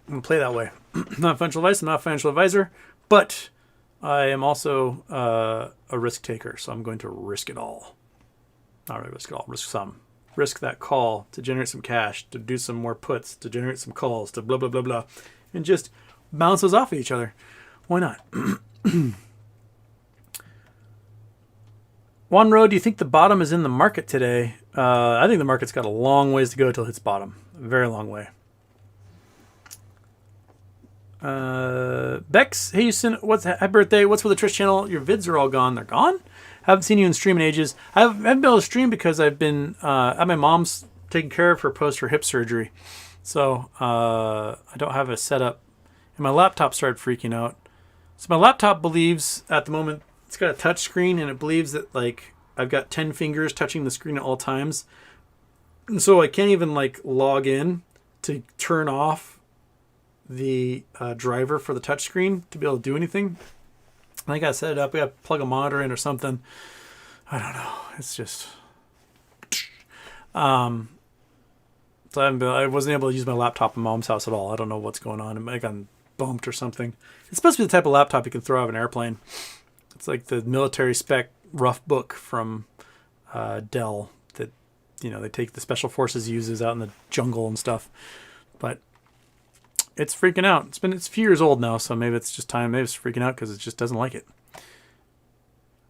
I'm going to play that way. Not financial advice. I'm not a financial advisor, but I am also a risk taker, so I'm going to risk it all. Not really risk it all. Risk some. Risk that call to generate some cash, to do some more puts, to generate some calls, to blah, blah, blah, blah, and just bounce those off of each other. Why not? Juan Rowe, do you think the bottom is in the market today? I think the market's got a long ways to go till it hits bottom. A very long way. Bex, hey Houston, happy birthday. What's with the Twitch channel? Your vids are all gone. They're gone? Haven't seen you in stream in ages. I haven't been able to stream because I've been at my mom's taking care of her post her hip surgery. So I don't have a setup. And my laptop started freaking out. So my laptop believes at the moment, it's got a touch screen, and it believes that like I've got 10 fingers touching the screen at all times. And so I can't even like log in to turn off the driver for the touchscreen to be able to do anything. I got to set it up. We got to plug a monitor in or something. I don't know. It's just... so I wasn't able to use my laptop in Mom's house at all. I don't know what's going on. It might have gotten bumped or something. It's supposed to be the type of laptop you can throw out of an airplane. It's like the military spec rough book from Dell that, they take the special forces uses out in the jungle and stuff. But it's freaking out. It's a few years old now, so maybe it's just time. Maybe it's freaking out because it just doesn't like it.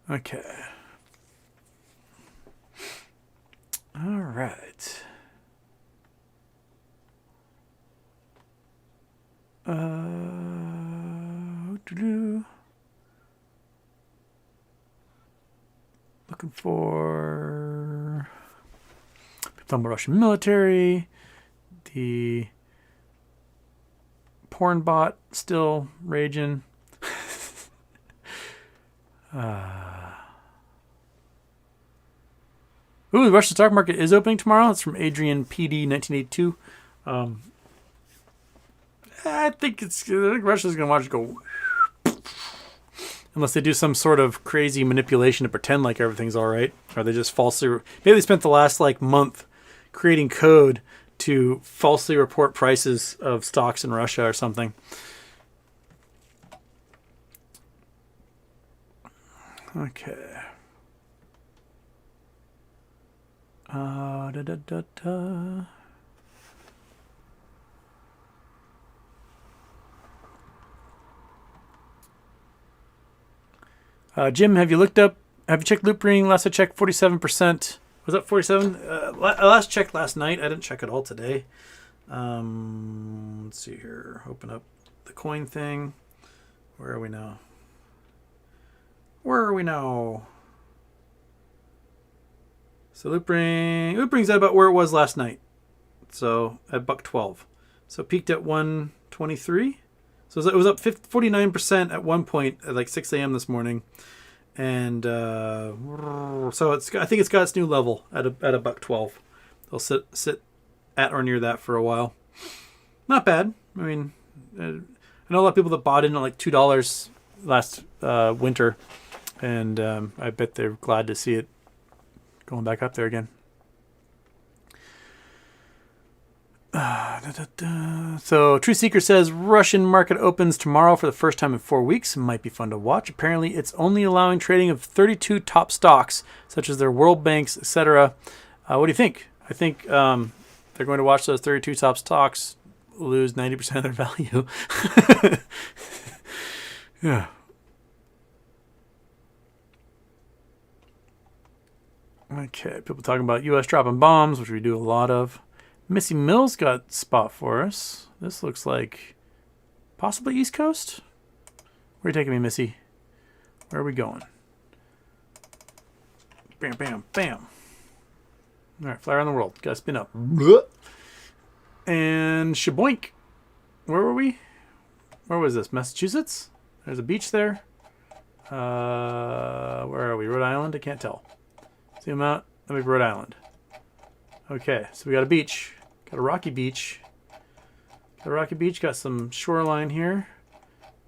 Okay. All right. Looking for talking about Russian military. The porn bot still raging. Ooh, the Russian stock market is opening tomorrow. It's from Adrian PD 1982. I think Russia's going to watch it go. Unless they do some sort of crazy manipulation to pretend like everything's all right. Or they just falsely... Maybe they spent the last month creating code to falsely report prices of stocks in Russia or something. Okay. Jim, have you checked Loopring? Last I checked, 47%. Was that 47? I last checked last night. I didn't check it all today. Let's see here. Open up the coin thing. Where are we now? So Loopring's at about where it was last night. So at $1.12. So it peaked at 123. So it was up 49% at one point at like 6 a.m. this morning. And so I think it's got its new level at $1.12. They'll sit at or near that for a while. Not bad. I mean, I know a lot of people that bought in at like $2 last winter, and I bet they're glad to see it going back up there again. So True Seeker says Russian market opens tomorrow for the first time in 4 weeks. It might be fun to watch. Apparently, it's only allowing trading of 32 top stocks, such as their world banks, etc. What do you think? I think they're going to watch those 32 top stocks lose 90% of their value. Yeah. Okay, people talking about U.S. dropping bombs, which we do a lot of. Missy Mills got a spot for us. This looks like possibly East Coast. Where are you taking me, Missy? Where are we going? Bam, bam, bam. All right, flyer on the world. Got to spin up. And shaboink. Where were we? Where was this? Massachusetts? There's a beach there. Where are we? Rhode Island? I can't tell. Zoom out. Let me Rhode Island. Okay, so we got a beach. Got a rocky beach. Got some shoreline here.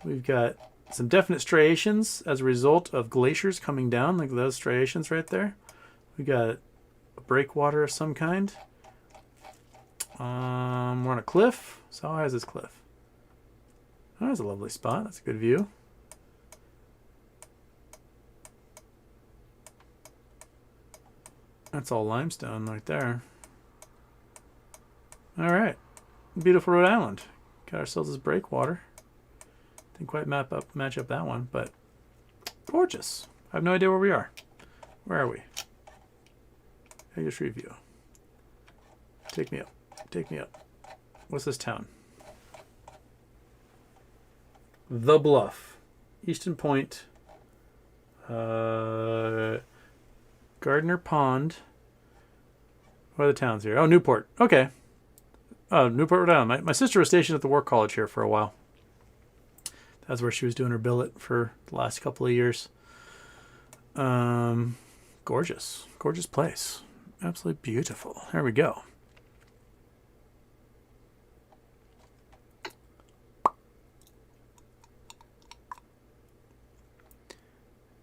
We've got some definite striations as a result of glaciers coming down. Like those striations right there. We got a breakwater of some kind. We're on a cliff. So how high is this cliff? Oh, that's a lovely spot. That's a good view. That's all limestone right there. All right. Beautiful Rhode Island. Got ourselves this breakwater. Didn't quite match up that one, but gorgeous. I have no idea where we are. Where are we? Vegas review. Take me up. What's this town? The Bluff. Easton Point. Gardner Pond. What are the towns here? Oh, Newport. Okay. Oh, Newport, Rhode Island. My sister was stationed at the War College here for a while. That's where she was doing her billet for the last couple of years. Gorgeous. Gorgeous place. Absolutely beautiful. There we go.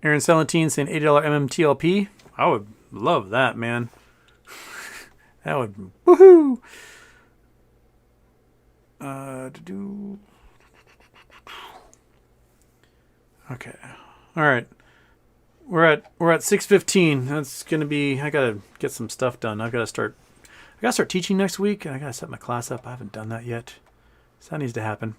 Aaron Celentine saying $80 MMTLP. I would love that, man. That would, woohoo! Okay. All right. We're at 6:15. That's gonna be. I gotta get some stuff done. I gotta start teaching next week, and I gotta set my class up. I haven't done that yet, so that needs to happen.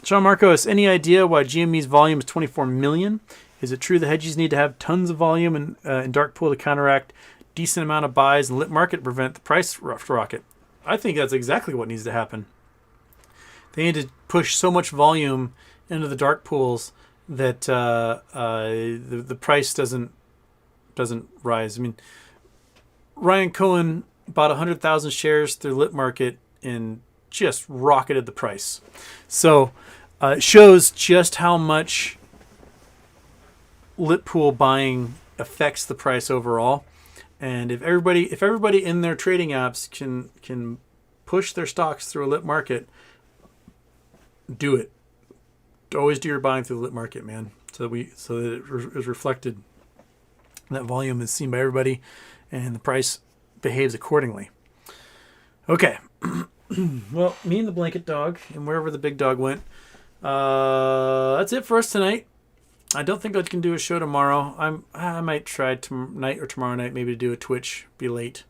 Sean Marcos, any idea why GME's volume is 24 million? Is it true the hedges need to have tons of volume in dark pool to counteract decent amount of buys and lit market to prevent the price to rocket? I think that's exactly what needs to happen. They need to push so much volume into the dark pools that the price doesn't rise. I mean, Ryan Cohen bought 100,000 shares through lit market and just rocketed the price. So it shows just how much lit pool buying affects the price overall. And if everybody in their trading apps can push their stocks through a lit market, do it. Always do your buying through the lit market, man. So that it is reflected. That volume is seen by everybody, and the price behaves accordingly. Okay. Well, me and the blanket dog, and wherever the big dog went. That's it for us tonight. I don't think I can do a show tomorrow. I might try tonight or tomorrow night maybe to do a Twitch. Be late.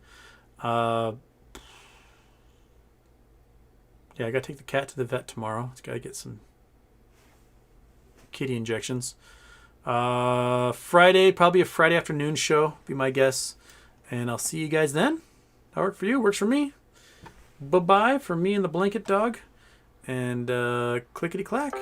Yeah, I got to take the cat to the vet tomorrow. It's got to get some kitty injections. Friday, probably a Friday afternoon show, be my guess. And I'll see you guys then. That work for you? Works for me. Bye-bye for me and the blanket dog. And clickety-clack.